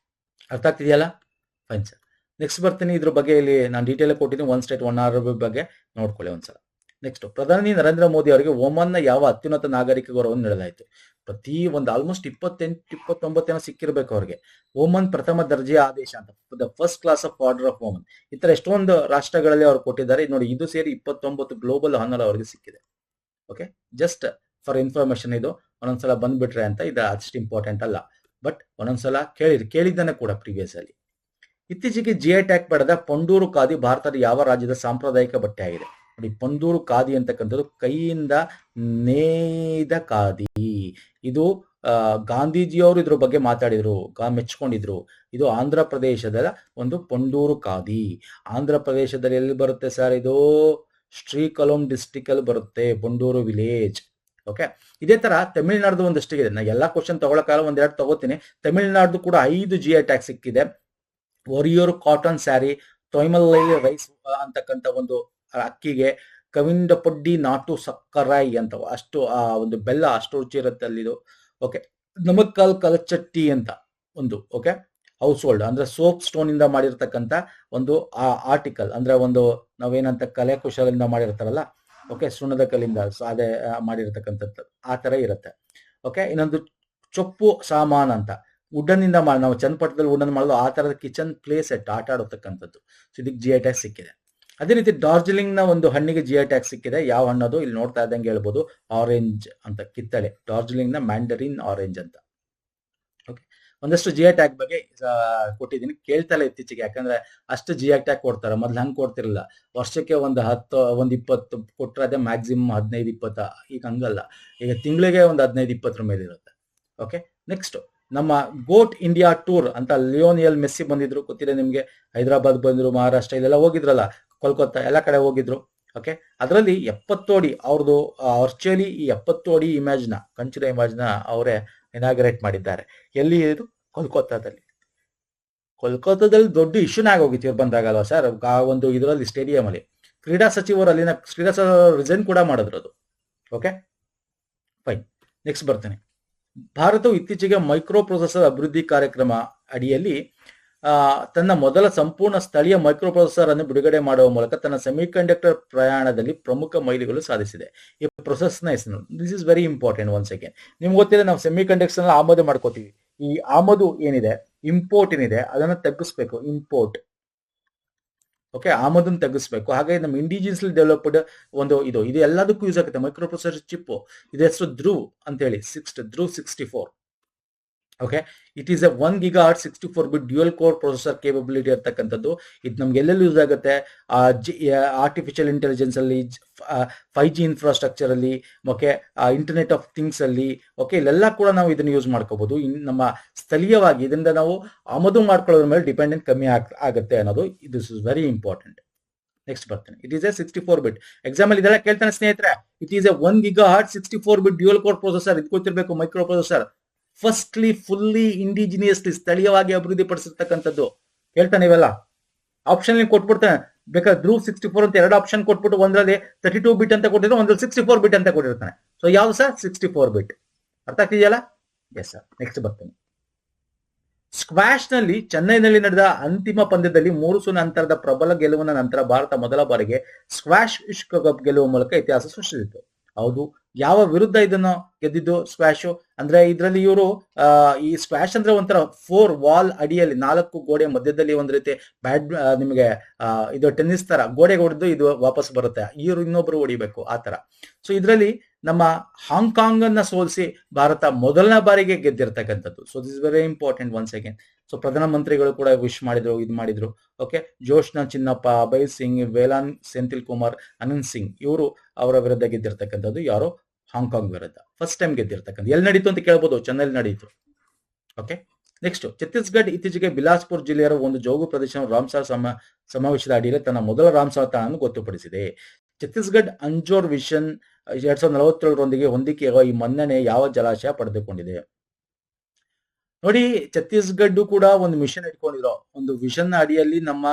A: ಅರ್ಥ ಆಗ್ತಿದೆಯಲ್ಲ? Fine sir. ನೆಕ್ಸ್ಟ್ ಬರ್ತೀನಿ, ಇದ್ರ ಬಗ್ಗೆ ಇಲ್ಲಿ ನಾನು ಡೀಟೇಲ್ ಕೊಟ್ಟಿದ್ದೀನಿ. ಒನ್ ಸ್ಟೇಟ್ ಒನ್ RRB ಬಗ್ಗೆ ನೋಡ್ಕೊಳ್ಳಿ ಒಂದ್ಸಲ. ನೆಕ್ಸ್ಟ್, ಪ್ರಧಾನಿ ನರೇಂದ್ರ ಮೋದಿ ಅವರಿಗೆ ಒಮನ್ನ ಯಾವ ಅತ್ಯುನ್ನತ ನಾಗರಿಕ ಗೌರವವನ್ನು ನೀಡಲಾಯಿತು? ಪ್ರತಿ ಒಂದು ಆಲ್ಮೋಸ್ಟ್ 28-29 ಸಿಕ್ಕಿರ್ಬೇಕು ಅವ್ರಿಗೆ. ಓಮನ್ ಪ್ರಥಮ ದರ್ಜೆಯ ಆದೇಶ ಅಂತ, the first class of order of Oman. ಈ ತರ ಎಷ್ಟೊಂದು ರಾಷ್ಟ್ರಗಳಲ್ಲಿ ಅವ್ರು ಕೊಟ್ಟಿದ್ದಾರೆ ನೋಡಿ. ಇದು ಸೇರಿ 29 ಗ್ಲೋಬಲ್ ಹಾನರ್ ಅವರಿಗೆ ಸಿಕ್ಕಿದೆ. Okay, just for information. ಇದು ಒಂದೊಂದ್ಸಲ ಬಂದ್ಬಿಟ್ರೆ ಅಂತ, ಇದು ಅಷ್ಟು ಇಂಪಾರ್ಟೆಂಟ್ ಅಲ್ಲ, ಬಟ್ ಒಂದೊಂದ್ಸಲ ಕೇಳಿದ್ದಾನೆ ಕೂಡ ಪ್ರೀವಿಯಸ್ ಅಲ್ಲಿ. ಇತ್ತೀಚೆಗೆ GI ಟ್ಯಾಗ್ ಪಡೆದ ಪಂಡೂರು ಖಾದಿ ಭಾರತದ ಯಾವ ರಾಜ್ಯದ ಸಾಂಪ್ರದಾಯಿಕ ಬಟ್ಟೆ ಆಗಿದೆ? ನೋಡಿ, ಪಂಡೂರು ಖಾದಿ ಅಂತಕ್ಕಂಥದ್ದು ಕೈಯಿಂದ ನೇಯ್ದ ಖಾದಿ. ಇದು ಗಾಂಧೀಜಿಯವರು ಇದ್ರ ಬಗ್ಗೆ ಮಾತಾಡಿದ್ರು, ಮೆಚ್ಕೊಂಡಿದ್ರು. ಇದು ಆಂಧ್ರ ಪ್ರದೇಶದ ಒಂದು ಪಂಡೂರು ಖಾದಿ. ಆಂಧ್ರ ಪ್ರದೇಶದಲ್ಲಿ ಎಲ್ಲಿ ಬರುತ್ತೆ ಸರ್? ಇದು ಶ್ರೀಕಲಂ ಡಿಸ್ಟಿಕ್ ಅಲ್ಲಿ ಬರುತ್ತೆ, ಪಂಡೂರು ವಿಲೇಜ್. ಓಕೆ, ಇದೇ ತರ ತಮಿಳ್ನಾಡು ಒಂದಷ್ಟಿದೆ. ನಾ ಎಲ್ಲಾ ಕ್ವಶನ್ ತಗೊಳಕಾಲ ಒಂದೆರಡು ತಗೋತೀನಿ. ತಮಿಳ್ನಾಡು ಕೂಡ 5 GI ಟ್ಯಾಗ್ ಸಿಕ್ಕಿದೆ. ಒರಿಯೂರು ಕಾಟನ್ ಸ್ಯಾರಿ, ತೊಯ್ಮಲೈ ರೈಸ್ ಅಂತಕ್ಕಂಥ ಒಂದು ಅಕ್ಕಿಗೆ, ಕವಿಂಡಪೊಡ್ಡಿ ನಾಟು ಸಕ್ಕರಾಯಿ ಅಂತ, ಅಷ್ಟು ಆ ಒಂದು ಬೆಲ್ಲ ಅಷ್ಟು ರುಚಿ ಇರುತ್ತೆ ಅಲ್ಲಿದು. ಓಕೆ, ನಮಕ್ಕಲ್ ಕಲಚಟ್ಟಿ ಅಂತ ಒಂದು, ಓಕೆ, ಹೌಸ್ ಹೋಲ್ಡ್ ಅಂದ್ರೆ ಸೋಪ್ ಸ್ಟೋನ್ ಇಂದ ಮಾಡಿರ್ತಕ್ಕಂಥ ಒಂದು ಆರ್ಟಿಕಲ್, ಅಂದ್ರೆ ಒಂದು ನಾವೇನಂತ ಕಲೆ ಕುಶಲಿಂದ ಮಾಡಿರ್ತಾರಲ್ಲ, ಓಕೆ, ಸುಣ್ಣದ ಕಲ್ಲಿಂದ ಅದೇ ಮಾಡಿರ್ತಕ್ಕಂಥದ್ದು ಆ ತರ ಇರುತ್ತೆ. ಓಕೆ, ಇನ್ನೊಂದು ಚೊಪ್ಪು ಸಾಮಾನ್ ಅಂತ, ವುಡನ್ನಿಂದ ಮಾಡಿ, ನಾವು ಚನ್ನಪಟ್ಟಣದಲ್ಲಿ ವುಡನ್ ಮಾಡೋದು ಆ ತರದ ಕಿಚನ್ ಪ್ಲೇ ಸೆಟ್, ಆಟ ಆಡತಕ್ಕಂಥದ್ದು. ಸೊ ಇದಕ್ಕೆ GI ಟ್ಯಾಗ್ ಸಿಕ್ಕಿದೆ. ಅದೇ ರೀತಿ ಡಾರ್ಜಿಲಿಂಗ್ ನ ಒಂದು ಹಣ್ಣಿಗೆ GI ಟ್ಯಾಗ್ ಸಿಕ್ಕಿದೆ. ಯಾವ ಹಣ್ಣದು? ಇಲ್ಲಿ ನೋಡ್ತಾ ಇದ್ದಂಗೆ ಹೇಳ್ಬೋದು, ಆರೆಂಜ್ ಅಂತ, ಕಿತ್ತಳೆ. ಡಾರ್ಜಿಲಿಂಗ್ ನ ಮ್ಯಾಂಡರಿನ್ ಆರೆಂಜ್ ಅಂತ. ಓಕೆ, ಒಂದಷ್ಟು GI ಟ್ಯಾಗ್ ಬಗ್ಗೆ ಕೊಟ್ಟಿದ್ದೀನಿ. ಕೇಳ್ತಲ್ಲ ಇತ್ತೀಚೆಗೆ, ಯಾಕಂದ್ರೆ ಅಷ್ಟು GI ಟ್ಯಾಗ್ ಕೊಡ್ತಾರೆ. ಮೊದ್ಲು ಹಂಗೆ ಕೊಡ್ತಿರಲಿಲ್ಲ. ವರ್ಷಕ್ಕೆ ಒಂದು 10-20 ಕೊಟ್ಟರೆ ಅದೇ ಮ್ಯಾಕ್ಸಿಮಮ್ 15-20. ಈಗ ಹಂಗಲ್ಲ, ಈಗ ತಿಂಗಳಿಗೆ ಒಂದು 15-20 ಮೇಲೆ ಇರುತ್ತೆ. ಓಕೆ, ನೆಕ್ಸ್ಟ್ ನಮ್ಮ ಗೋಟ್ ಇಂಡಿಯಾ ಟೂರ್ ಅಂತ ಲಿಯೋನಿಯಲ್ ಮೆಸ್ಸಿ ಬಂದಿದ್ರು, ಗೊತ್ತಿದೆ ನಿಮ್ಗೆ. ಹೈದರಾಬಾದ್ ಬಂದ್ರು, ಮಹಾರಾಷ್ಟ್ರ ಇಲ್ಲೆಲ್ಲ ಹೋಗಿದ್ರಲ್ಲ, ಕೋಲ್ಕತ್ತಾ ಎಲ್ಲ ಕಡೆ ಹೋಗಿದ್ರು. ಓಕೆ, ಅದರಲ್ಲಿ 70 ಅಡಿ ಅವ್ರದ್ದು ವರ್ಚುಯಲಿ ಈ 70 ಅಡಿ ಇಮೇಜ್ನ, ಕಂಚಿನ ಇಮೇಜ್ನ ಅವರೇ ಇನಾಗ್ರೇಟ್ ಮಾಡಿದ್ದಾರೆ. ಎಲ್ಲಿ? ಇದು ಕೋಲ್ಕತ್ತಾದಲ್ಲಿ. ಕೋಲ್ಕತ್ತಾದಲ್ಲಿ ದೊಡ್ಡ ಇಶ್ಯೂನ ಆಗೋಗಿತ್ತು ಇವ್ರು ಬಂದಾಗಲ್ವಾ ಸರ್, ಆ ಒಂದು ಇದರಲ್ಲಿ ಸ್ಟೇಡಿಯಂ ಅಲ್ಲಿ. ಕ್ರೀಡಾ ಸಚಿವರು ಅಲ್ಲಿನ ಕ್ರೀಡಾ ರಿಸೈನ್ ಕೂಡ ಮಾಡಿದ್ರು ಅದು. Okay, fine. ನೆಕ್ಸ್ಟ್ ಬರ್ತೇನೆ. ಭಾರತವು ಇತ್ತೀಚೆಗೆ ಮೈಕ್ರೋ ಪ್ರೊಸೆಸರ್ ಅಭಿವೃದ್ಧಿ ಕಾರ್ಯಕ್ರಮ ಅಡಿಯಲ್ಲಿ ತನ್ನ ಮೊದಲ ಸಂಪೂರ್ಣ ಸ್ಥಳೀಯ ಮೈಕ್ರೋ ಪ್ರೊಸೆಸರ್ ಅನ್ನು ಬಿಡುಗಡೆ ಮಾಡುವ ಮೂಲಕ ತನ್ನ ಸೆಮಿಕಂಡಕ್ಟರ್ ಪ್ರಯಾಣದಲ್ಲಿ ಪ್ರಮುಖ ಮೈಲಿಗಲ್ಲು ಸಾಧಿಸಿದೆ. ಈ ಪ್ರೊಸೆಸ್ನ ಹೆಸರು, this is very important. One second, ನಿಮ್ಗೆ ಗೊತ್ತಿದೆ, ನಾವು ಸೆಮಿಕಂಡಕ್ಟರ್ಸ್ ಆಮದು ಮಾಡ್ಕೋತೀವಿ. ಈ ಆಮದು ಏನಿದೆ, ಇಂಪೋರ್ಟ್ ಏನಿದೆ, ಅದನ್ನ ತಗ್ಗಿಸ್ಬೇಕು. Import, okay, ಆಮದನ್ನು ತಗ್ಗಿಸ್ಬೇಕು. ಹಾಗೆ ನಮ್ಮ ಇಂಡಿಜಿನಿಯಸ್ಲಿ ಡೆವಲಪ್ಡ್ ಒಂದು ಇದು ಎಲ್ಲದಕ್ಕೂ ಯೂಸ್ ಆಗುತ್ತೆ. ಮೈಕ್ರೋ ಪ್ರೊಸೆಸರ್ ಚಿಪ್, ಇದು ಹೆಸರು ಧ್ರುವ್ ಅಂತ ಹೇಳಿ, Dhruv 64. Okay, it is a 1 GHz 64-bit dual core processor capability ಇರ್ತಕ್ಕಂಥದ್ದು. ಇದು ನಮ್ಗೆ ಎಲ್ಲೆಲ್ಲಿ ಯೂಸ್ ಆಗುತ್ತೆ? ಆರ್ಟಿಫಿಷಿಯಲ್ ಇಂಟೆಲಿಜೆನ್ಸ್ ಅಲ್ಲಿ, 5G ಇನ್ಫ್ರಾಸ್ಟ್ರಕ್ಚರ್ ಅಲ್ಲಿ, ಓಕೆ, ಇಂಟರ್ನೆಟ್ ಆಫ್ ಥಿಂಗ್ಸ್ ಅಲ್ಲಿ, ಓಕೆ, ಇಲ್ಲೆಲ್ಲ ಕೂಡ ನಾವು ಇದನ್ನು ಯೂಸ್ ಮಾಡ್ಕೋಬಹುದು. ನಮ್ಮ ಸ್ಥಳೀಯವಾಗಿ ಇದರಿಂದ ನಾವು ಆಮದು ಮಾಡ್ಕೊಳ್ಳೋದ್ರ ಮೇಲೆ ಡಿಪೆಂಡೆಂಟ್ ಕಮ್ಮಿ ಆಗುತ್ತೆ ಅನ್ನೋದು, this is very important. Next ಬರ್ತೀನಿ. It is a 64-bit. Exam ಅಲ್ಲಿ ಇದೆಲ್ಲ ಕೇಳ್ತಾನೆ ಸ್ನೇಹಿತರೆ. It is a 1 GHz 64-bit dual core processor. ಇದು ಗೊತ್ತಿರಬೇಕು. Micro processor firstly fully indigenously ಸ್ಥಳೀಯವಾಗಿ ಅಭಿವೃದ್ಧಿ ಪಡಿಸಿರ್ತಕ್ಕಂಥದ್ದು. ಹೇಳ್ತಾನೆ ಇವೆಲ್ಲ ಆಪ್ಷನ್ ಕೊಟ್ಬಿಡ್ತಾನೆ. ಬೇಕಾದ್ರೆ ಧ್ರುವ್ 64 ಅಂತ 2 ಆಪ್ಷನ್ ಕೊಟ್ಬಿಟ್ಟು ಒಂದ್ರಲ್ಲಿ 32-bit ಅಂತ ಕೊಟ್ಟಿದ್ರೆ, ಒಂದ್ರಲ್ಲಿ 64-bit ಅಂತ ಕೊಟ್ಟಿರ್ತಾನೆ. ಸೊ ಯಾವ್ದು ಸರ್? 64-bit. ಅರ್ಥ ಆಗ್ತಿದೆಯಲ್ಲ? Yes sir. ನೆಕ್ಸ್ಟ್ ಬರ್ತೀನಿ. ಸ್ಕ್ವಾಶ್ ನಲ್ಲಿ ಚೆನ್ನೈನಲ್ಲಿ ನಡೆದ ಅಂತಿಮ ಪಂದ್ಯದಲ್ಲಿ 3-0 ಅಂತರದ ಪ್ರಬಲ ಗೆಲುವಿನ ನಂತರ ಭಾರತ ಮೊದಲ ಬಾರಿಗೆ ಸ್ಕ್ವಾಶ್ ವಿಶ್ವಕಪ್ ಗೆಲ್ಲುವ ಮೂಲಕ ಇತಿಹಾಸ ಸೃಷ್ಟಿಸಿತು. ಹೌದು, ಯಾವ ವಿರುದ್ಧ ಇದನ್ನು ಗೆದ್ದಿದ್ದು ಸ್ಕ್ವಾಶ್ ಅಂದ್ರೆ ಇದರಲ್ಲಿ ಇವರು ಈ ಸ್ಕ್ವಾಶ್ ಅಂದ್ರೆ ಒಂಥರ 4 ವಾಲ್ ಅಡಿಯಲ್ಲಿ 4 ಗೋಡೆ ಮಧ್ಯದಲ್ಲಿ ಒಂದ್ ರೀತಿ ನಿಮಗೆ ಇದು ಟೆನ್ನಿಸ್ ತರ ಗೋಡೆಗೆ ಹೊಡೆದು ಇದು ವಾಪಸ್ ಬರುತ್ತೆ, ಇವರು ಇನ್ನೊಬ್ರು ಹೊಡಿಬೇಕು ಆ ತರ. ಸೊ ಇದರಲ್ಲಿ ನಮ್ಮ ಹಾಂಗ್ಕಾಂಗ್ ಅನ್ನ ಸೋಲಿಸಿ ಭಾರತ ಮೊದಲನೇ ಬಾರಿಗೆ ಗೆದ್ದಿರ್ತಕ್ಕಂಥದ್ದು. So this very important once again. So ಪ್ರಧಾನಮಂತ್ರಿಗಳು ಕೂಡ ವಿಶ್ ಮಾಡಿದ್ರು, ಇದು ಮಾಡಿದ್ರು. ಓಕೆ, ಜೋಶ್ನಾ ಚಿನ್ನಪ್ಪ, ಅಭಯ್ ಸಿಂಗ್, ವೇಲಾನ್ ಸೆಂಥಿಲ್ ಕುಮಾರ್, ಅನಂತ್ ಸಿಂಗ್ ಇವರು ಅವರ ವಿರುದ್ಧ ಗೆದ್ದಿರ್ತಕ್ಕಂಥದ್ದು. ಯಾರು? ಹಾಂಗ್ಕಾಂಗ್ ವಿರುದ್ಧ ಫಸ್ಟ್ ಟೈಮ್ ಗೆದ್ದಿರ್ತಕ್ಕಂಥ. ಎಲ್ಲಿ ನಡೀತು ಅಂತ ಕೇಳ್ಬೋದು, ಚೆನ್ನೈಲಿ ನಡೀತು. ಓಕೆ, ನೆಕ್ಸ್ಟ್ ಛತ್ತೀಸ್ಗಢ ಇತ್ತೀಚೆಗೆ ಬಿಲಾಸ್ಪುರ್ ಜಿಲ್ಲೆಯ ಒಂದು ಜೋಗು ಪ್ರದೇಶ ರಾಮ್ಸಾರ್ ಸಮಾವೇಶದ ಅಡಿಯಲ್ಲಿ ತನ್ನ ಮೊದಲ ರಾಮ್ಸಾರ್ ತಾಣವನ್ನು ಗೊತ್ತುಪಡಿಸಿದೆ. ಛತ್ತೀಸ್ಗಢ ಅಂಜೋರ್ ವಿಷನ್ 2047 ಹೊಂದಿಕೆಯಾಗುವ ಈ ಮನ್ನಣೆ ಯಾವ ಜಲಾಶಯ ಪಡೆದುಕೊಂಡಿದೆ? ನೋಡಿ, ಛತ್ತೀಸ್ಗಢ ಕೂಡ ಒಂದು ಮಿಷನ್ ಇಟ್ಕೊಂಡಿರೋ ಒಂದು ವಿಷನ್ ಅಡಿಯಲ್ಲಿ ನಮ್ಮ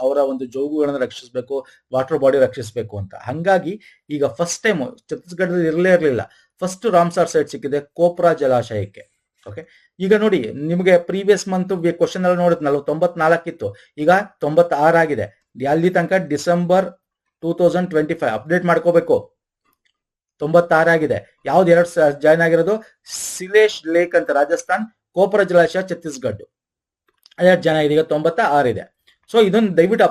A: ಅವರ ಒಂದು ಜೋಗುಗಳನ್ನು ರಕ್ಷಿಸಬೇಕು, ವಾಟರ್ ಬಾಡಿ ರಕ್ಷಿಸಬೇಕು ಅಂತ. ಹಂಗಾಗಿ ಈಗ ಫಸ್ಟ್ ಟೈಮ್ ಛತ್ತೀಸ್ಗಢದಲ್ಲಿ ಇರಲಿಲ್ಲ, ಫಸ್ಟ್ ರಾಮ್ಸಾರ್ ಸೈಟ್ ಸಿಕ್ಕಿದೆ ಕೋಪ್ರಾ ಜಲಾಶಯಕ್ಕೆ. ಓಕೆ, ಈಗ ನೋಡಿ ನಿಮಗೆ ಪ್ರೀವಿಯಸ್ ಮಂತ್ ಕ್ವಶನ್ ಎಲ್ಲ ನೋಡಿದ್ 94 ಇತ್ತು, ಈಗ 96 ಆಗಿದೆ. ಅಲ್ಲಿ ತನಕ ಡಿಸೆಂಬರ್ 2025 ಅಪ್ಡೇಟ್ ಮಾಡ್ಕೋಬೇಕು. 96 ಆಗಿದೆ. ಯಾವ್ದು ಜಾಯ್ನ್ ಆಗಿರೋದು? ಸಿಲೇಶ್ ಲೇಕ್ ಅಂತ ರಾಜಸ್ಥಾನ್, ಕೋಪ್ರಾ ಜಲಾಶಯ ಛತ್ತೀಸ್ಗಢ. 2 ಜನ ಇದೆ, ಈಗ 96 ಇದೆ. ಸೊ ಇದನ್ನ ದಯವಿಟ್ಟು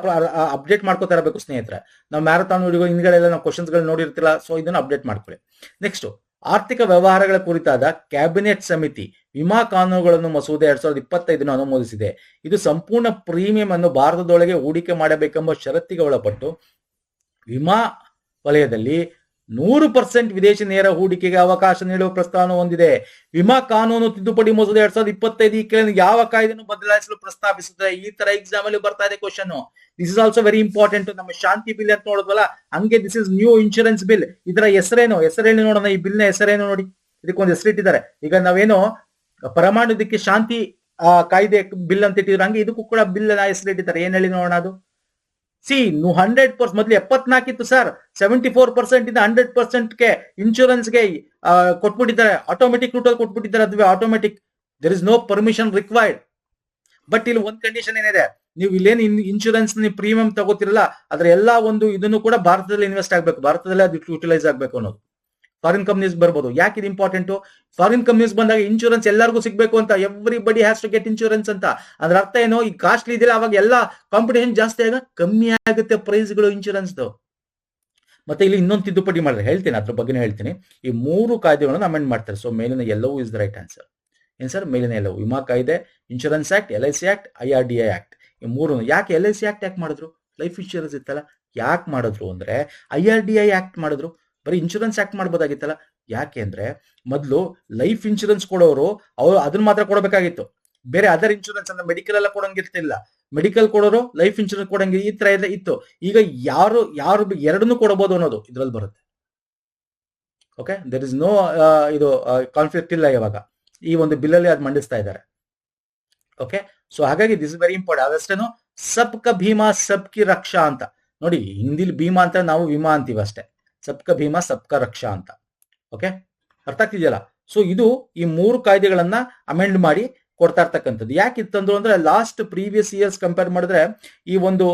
A: ಅಪ್ಡೇಟ್ ಮಾಡ್ಕೋತಾ ಇರಬೇಕು ಸ್ನೇಹಿತರೆ. ನಾವು ಮ್ಯಾರಥಾನ್ ವಿಡಿಯೋ ಹಿಂದ್ಗಡೆಲ್ಲ ನಾವು ಕ್ವಶನ್ಸ್ ಗಳು ನೋಡಿರ್ತಿಲ್ಲ, ಸೊ ಇದನ್ನ ಅಪ್ಡೇಟ್ ಮಾಡ್ಕೊಳ್ಳಿ. ನೆಕ್ಸ್ಟ್, ಆರ್ಥಿಕ ವ್ಯವಹಾರಗಳ ಕುರಿತಾದ ಕ್ಯಾಬಿನೆಟ್ ಸಮಿತಿ ವಿಮಾ ಕಾನೂನುಗಳನ್ನು ಮಸೂದೆ 2025 ಅನುಮೋದಿಸಿದೆ. ಇದು ಸಂಪೂರ್ಣ ಪ್ರೀಮಿಯಂ ಅನ್ನು ಭಾರತದೊಳಗೆ ಹೂಡಿಕೆ ಮಾಡಬೇಕೆಂಬ ಷರತ್ತಿಗೆ ಒಳಪಟ್ಟು ವಿಮಾ ವಲಯದಲ್ಲಿ 100% ವಿದೇಶಿ ನೇರ ಹೂಡಿಕೆಗೆ ಅವಕಾಶ ನೀಡುವ ಪ್ರಸ್ತಾವನೆ ಹೊಂದಿದೆ. ವಿಮಾ ಕಾನೂನು ತಿದ್ದುಪಡಿ ಮಸೂದೆ 2025 ಈ ಕೆಳಗಿನ ಯಾವ ಕಾಯ್ದೆಯನ್ನು ಬದಲಾಯಿಸಲು ಪ್ರಸ್ತಾಪಿಸುತ್ತದೆ? ಈ ತರ ಎಕ್ಸಾಮ್ ಅಲ್ಲಿ ಬರ್ತಾ ಇದೆ question. This is also very important. ನಮ್ಮ ಶಾಂತಿ ಬಿಲ್ ಅಂತ ನೋಡಿದ್ವಲ್ಲ, ಹಂಗೆ this is new insurance bill. ಇದರ ಹೆಸರೇನು ನೋಡೋಣ. ಈ ಬಿಲ್ ನ ಹೆಸರೇನು ನೋಡಿ, ಇದಕ್ಕೊಂದು ಹೆಸರಿಟ್ಟಿದ್ದಾರೆ. ಈಗ ನಾವೇನೋ ಪರಮಾಣು ಇದಕ್ಕೆ ಶಾಂತಿ ಕಾಯ್ದೆ ಬಿಲ್ ಅಂತ ಇಟ್ಟಿದ್ರು, ಹಂಗೆ ಇದಕ್ಕೂ ಕೂಡ ಬಿಲ್ ನ ಹೆಸರಿಟ್ಟಿದ್ದಾರೆ. ಏನ್ ಹೇಳಿ ನೋಡೋಣ ಅದು. 100% ಮೊದಲು 74 ಇತ್ತು ಸರ್, 74% ಇಂದ 100%ಗೆ ಇನ್ಶೂರೆನ್ಸ್ಗೆ ಕೊಟ್ಬಿಟ್ಟಿದ್ದಾರೆ. ಆಟೋಮೆಟಿಕ್ ರೂಟ್ ಅಲ್ಲಿ ಕೊಟ್ಬಿಟ್ಟಿದ್ದಾರೆ. ಅದುವೇ automatic, there is no permission required. But ಇಲ್ಲಿ ಒಂದು ಕಂಡೀಷನ್ ಏನಿದೆ, ನೀವು ಇಲ್ಲೇನು ಇನ್ಶೂರೆನ್ಸ್ ನೀವು ಪ್ರೀಮಿಯಂ ತಗೋತಿರಲ್ಲ, ಅದ್ರ ಎಲ್ಲಾ ಒಂದು ಇದನ್ನು ಕೂಡ ಭಾರತದಲ್ಲಿ ಇನ್ವೆಸ್ಟ್ ಆಗ್ಬೇಕು, ಭಾರತದಲ್ಲೇ ಅದು ಯೂಟಿಲೈಸ್ ಆಗ್ಬೇಕು ಅನ್ನೋದು. ಫಾರಿನ್ ಕಂಪ್ನೀಸ್ ಬರ್ಬೋದು. ಯಾಕೆ ಇದು ಇಂಪಾರ್ಟೆಂಟ್? ಫಾರಿನ್ ಕಂಪ್ನೀಸ್ ಬಂದಾಗ ಇನ್ಶೂರೆನ್ಸ್ ಎಲ್ಲರಿಗೂ ಸಿಗ್ಬೇಕು ಅಂತ, everybody has to get insurance ಅಂತ. ಅದ್ರ ಅರ್ಥ ಏನು? ಈ ಕಾಸ್ಟ್ಲಿ ಇದೆಯಲ್ಲ, ಅವಾಗ ಎಲ್ಲ ಕಾಂಪಿಟೇಷನ್ ಜಾಸ್ತಿ ಆಗ ಕಮ್ಮಿ ಆಗುತ್ತೆ ಪ್ರೈಸ್ಗಳು ಇನ್ಶೂರೆನ್ಸ್. ಮತ್ತೆ ಇಲ್ಲಿ ಇನ್ನೊಂದು ತಿದ್ದುಪಡಿ ಮಾಡಿದ್ರೆ ಹೇಳ್ತೀನಿ, ಅದ್ರ ಬಗ್ಗೆ ಹೇಳ್ತೀನಿ. ಈ 3 ಕಾಯ್ದೆಗಳನ್ನು ಅಮೆಂಡ್ ಮಾಡ್ತಾರೆ. ಸೊ ಮೇಲಿನ ಎಲ್ಲವೂ ಇಸ್ ದ ರೈಟ್ ಆನ್ಸರ್. ಏನ್ ಸರ್? ಮೇಲಿನ ಎಲ್ಲವೂ. ವಿಮಾ ಕಾಯ್ದೆ, insurance act, LIC act, IRDA act. ಈ 3. ಯಾಕೆ LIC ಆಕ್ಟ್ ಯಾಕೆ ಮಾಡಿದ್ರು? ಲೈಫ್ ಇನ್ಶೂರೆನ್ಸ್ ಇತ್ತಲ್ಲ, ಯಾಕೆ ಮಾಡಿದ್ರು ಅಂದ್ರೆ IRDA ಆಕ್ಟ್ ಮಾಡಿದ್ರು. ಬರೀ ಇನ್ಶೂರೆನ್ಸ್ ಆಕ್ಟ್ ಮಾಡ್ಬೋದಾಗಿತ್ತಲ್ಲ. ಯಾಕೆ ಅಂದ್ರೆ ಮೊದಲು ಲೈಫ್ ಇನ್ಶೂರೆನ್ಸ್ ಕೊಡೋರು ಅವ್ರು ಅದನ್ನ ಮಾತ್ರ ಕೊಡಬೇಕಾಗಿತ್ತು, ಬೇರೆ ಅದರ್ ಇನ್ಶೂರೆನ್ಸ್ ಅಂದ್ರೆ ಮೆಡಿಕಲ್ ಎಲ್ಲ ಕೊಡಂಗಿರ್ತಿಲ್ಲ. ಮೆಡಿಕಲ್ ಕೊಡೋರು ಲೈಫ್ ಇನ್ಶೂರೆನ್ಸ್ ಕೊಡಂಗೆ ಈ ತರ ಇತ್ತು. ಈಗ ಯಾರು ಎರಡನ್ನೂ ಕೊಡಬಹುದು ಅನ್ನೋದು ಇದ್ರಲ್ಲಿ ಬರುತ್ತೆ. ಓಕೆ, ದೇರ್ ಇಸ್ ನೋ ಇದು ಕಾನ್ಫ್ಲಿಕ್ಟ್ ಇಲ್ಲ ಇವಾಗ. ಈ ಒಂದು ಬಿಲ್ ಅಲ್ಲಿ ಅದು ಮಂಡಿಸ್ತಾ ಇದ್ದಾರೆ. ಓಕೆ, ಸೊ ಹಾಗಾಗಿ ದಿಸ್ ಇಸ್ ವೆರಿ ಇಂಪಾರ್ಟೆಂಟ್. ಅದಷ್ಟೇನು ಸಬ್ಕ ಭೀಮಾ ಸಬ್ಕಿ ರಕ್ಷಾ ಅಂತ ನೋಡಿ. ಹಿಂದಿಲಿ ಭೀಮಾ ಅಂತ ನಾವು ವಿಮಾ ಅಂತೀವಿ ಅಷ್ಟೇ. ಸಬ್ಕ ಭೀಮಾ ಸಬ್ಕ ರಕ್ಷಾ ಅಂತ. ಓಕೆ, ಅರ್ಥ ಆಗ್ತಿದೆಯಲ್ಲ. ಸೊ ಇದು ಈ 3 ಕಾಯ್ದೆಗಳನ್ನ ಅಮೆಂಡ್ ಮಾಡಿ ಕೊಡ್ತಾ ಇರ್ತಕ್ಕಂಥದ್ದು. ಯಾಕೆ ಇತ್ತಂದ್ರು ಅಂದ್ರೆ ಲಾಸ್ಟ್ ಪ್ರೀವಿಯಸ್ ಇಯರ್ಸ್ ಕಂಪೇರ್ ಮಾಡಿದ್ರೆ ಈ ಒಂದು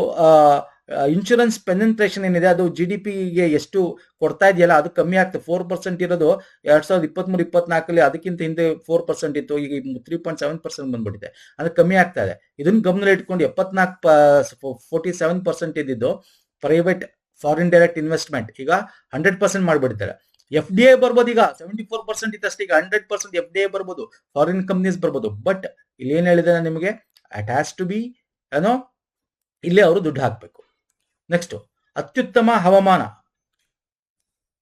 A: ಇನ್ಶೂರೆನ್ಸ್ ಪೆನೆಂಟ್ರೇಷನ್ ಏನಿದೆ ಅದು GDPಗೆ ಎಷ್ಟು ಕೊಡ್ತಾ ಇದೆಯಲ್ಲ ಅದು ಕಮ್ಮಿ ಆಗ್ತದೆ. 4% ಇರೋದು 2023-24 ಅದಕ್ಕಿಂತ ಹಿಂದೆ 4% ಇತ್ತು, ಈಗ 3.7% ಬಂದ್ಬಿಟ್ಟಿದೆ. ಅದು ಕಮ್ಮಿ ಆಗ್ತಾ ಇದೆ. ಇದನ್ನ ಗಮನದಲ್ಲಿ ಇಟ್ಕೊಂಡು 47% ಇದ್ದಿದ್ದು ಪ್ರೈವೇಟ್ ಫಾರಿನ್ ಡೈರೆಕ್ಟ್ ಇನ್ವೆಸ್ಟ್ಮೆಂಟ್ ಈಗ 100% ಮಾಡ್ಬಿಡ್ತಾರೆ. FDI ಬರ್ಬೋದು. ಈಗ 74% ಇತ್ತಷ್ಟೇ, ಈಗ 100% FDI ಬರ್ಬೋದು, ಫಾರಿನ್ ಕಂಪ್ನೀಸ್ ಬರ್ಬೋದು. ಬಟ್ ಇಲ್ಲಿ ಏನ್ ಹೇಳಿದೆ ನಿಮಗೆ, ಅಟ್ ಹ್ಯಾಸ್ ಟು ಬಿ ಏನೋ ಇಲ್ಲಿ ಅವರು ದುಡ್ಡು ಹಾಕ್ಬೇಕು. ನೆಕ್ಸ್ಟ್, ಅತ್ಯುತ್ತಮ ಹವಾಮಾನ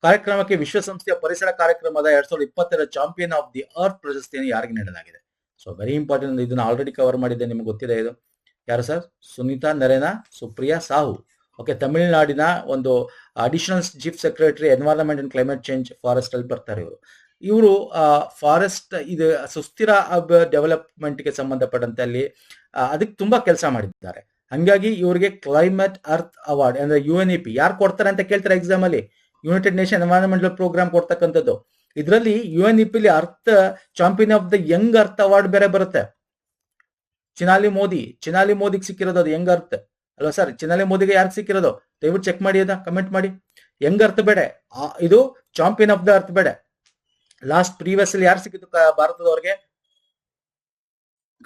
A: ಕಾರ್ಯಕ್ರಮಕ್ಕೆ ವಿಶ್ವಸಂಸ್ಥೆಯ ಪರಿಸರ ಕಾರ್ಯಕ್ರಮದ 2020 ಚಾಂಪಿಯನ್ ಆಫ್ ದಿ ಅರ್ತ್ ಪ್ರಶಸ್ತಿಯನ್ನು ಯಾರಿಗೆ ನೀಡಲಾಗಿದೆ? So very important. ಇದನ್ನ ಆಲ್ರೆಡಿ ಕವರ್ ಮಾಡಿದ್ದೆ, ನಿಮ್ಗೆ ಗೊತ್ತಿದೆ ಇದು. ಯಾರು ಸರ್? ಸುನೀತಾ ನರೇನಾ, ಸುಪ್ರಿಯಾ ಸಾಹು. ಓಕೆ, ತಮಿಳುನಾಡಿನ ಒಂದು additional chief secretary environment and climate change forest ಅಲ್ಲಿ ಬರ್ತಾರೆ ಇವರು. ಫಾರೆಸ್ಟ್ ಇದು ಸುಸ್ಥಿರ ಡೆವಲಪ್ಮೆಂಟ್ಗೆ ಸಂಬಂಧಪಟ್ಟಂತೆ ಅಲ್ಲಿ ಅದಕ್ಕೆ ತುಂಬಾ ಕೆಲಸ ಮಾಡಿದ್ದಾರೆ. ಹಂಗಾಗಿ ಇವರಿಗೆ ಕ್ಲೈಮೇಟ್ ಅರ್ತ್ ಅವಾರ್ಡ್ ಅಂದ್ರೆ UNEP ಯಾರು ಕೊಡ್ತಾರೆ ಅಂತ ಕೇಳ್ತಾರೆ ಎಕ್ಸಾಮ್ ಅಲ್ಲಿ. ಯುನೈಟೆಡ್ ನೇಷನ್ ಎನ್ವೈರನ್ಮೆಂಟಲ್ ಪ್ರೋಗ್ರಾಮ್ ಕೊಡ್ತಕ್ಕಂಥದ್ದು. ಇದರಲ್ಲಿ UNEP earth champion of the Young earth award ಬೇರೆ ಬರುತ್ತೆ. ಚಿನಾಲಿ ಮೋದಿಗೆ ಸಿಕ್ಕಿರೋದು ಅದು ಹೆಂಗ್ ಅರ್ಥ ಅಲ್ವಾ ಸರ್? ಚಿನಾಲಿ ಮೋದಿಗೆ ಯಾರಿಗೆ ಸಿಕ್ಕಿರೋದು ದಯವಿಟ್ಟು ಚೆಕ್ ಮಾಡಿ, ಅದ ಕಮೆಂಟ್ ಮಾಡಿ. ಹೆಂಗ್ ಅರ್ಥ ಬೇಡ, ಇದು ಚಾಂಪಿಯನ್ ಆಫ್ ದ ಅರ್ಥ ಬೇಡ. ಲಾಸ್ಟ್ ಪ್ರೀವಿಯಸ್ ಅಲ್ಲಿ ಯಾರು ಸಿಕ್ಕಿತ್ತು ಭಾರತದವ್ರಿಗೆ?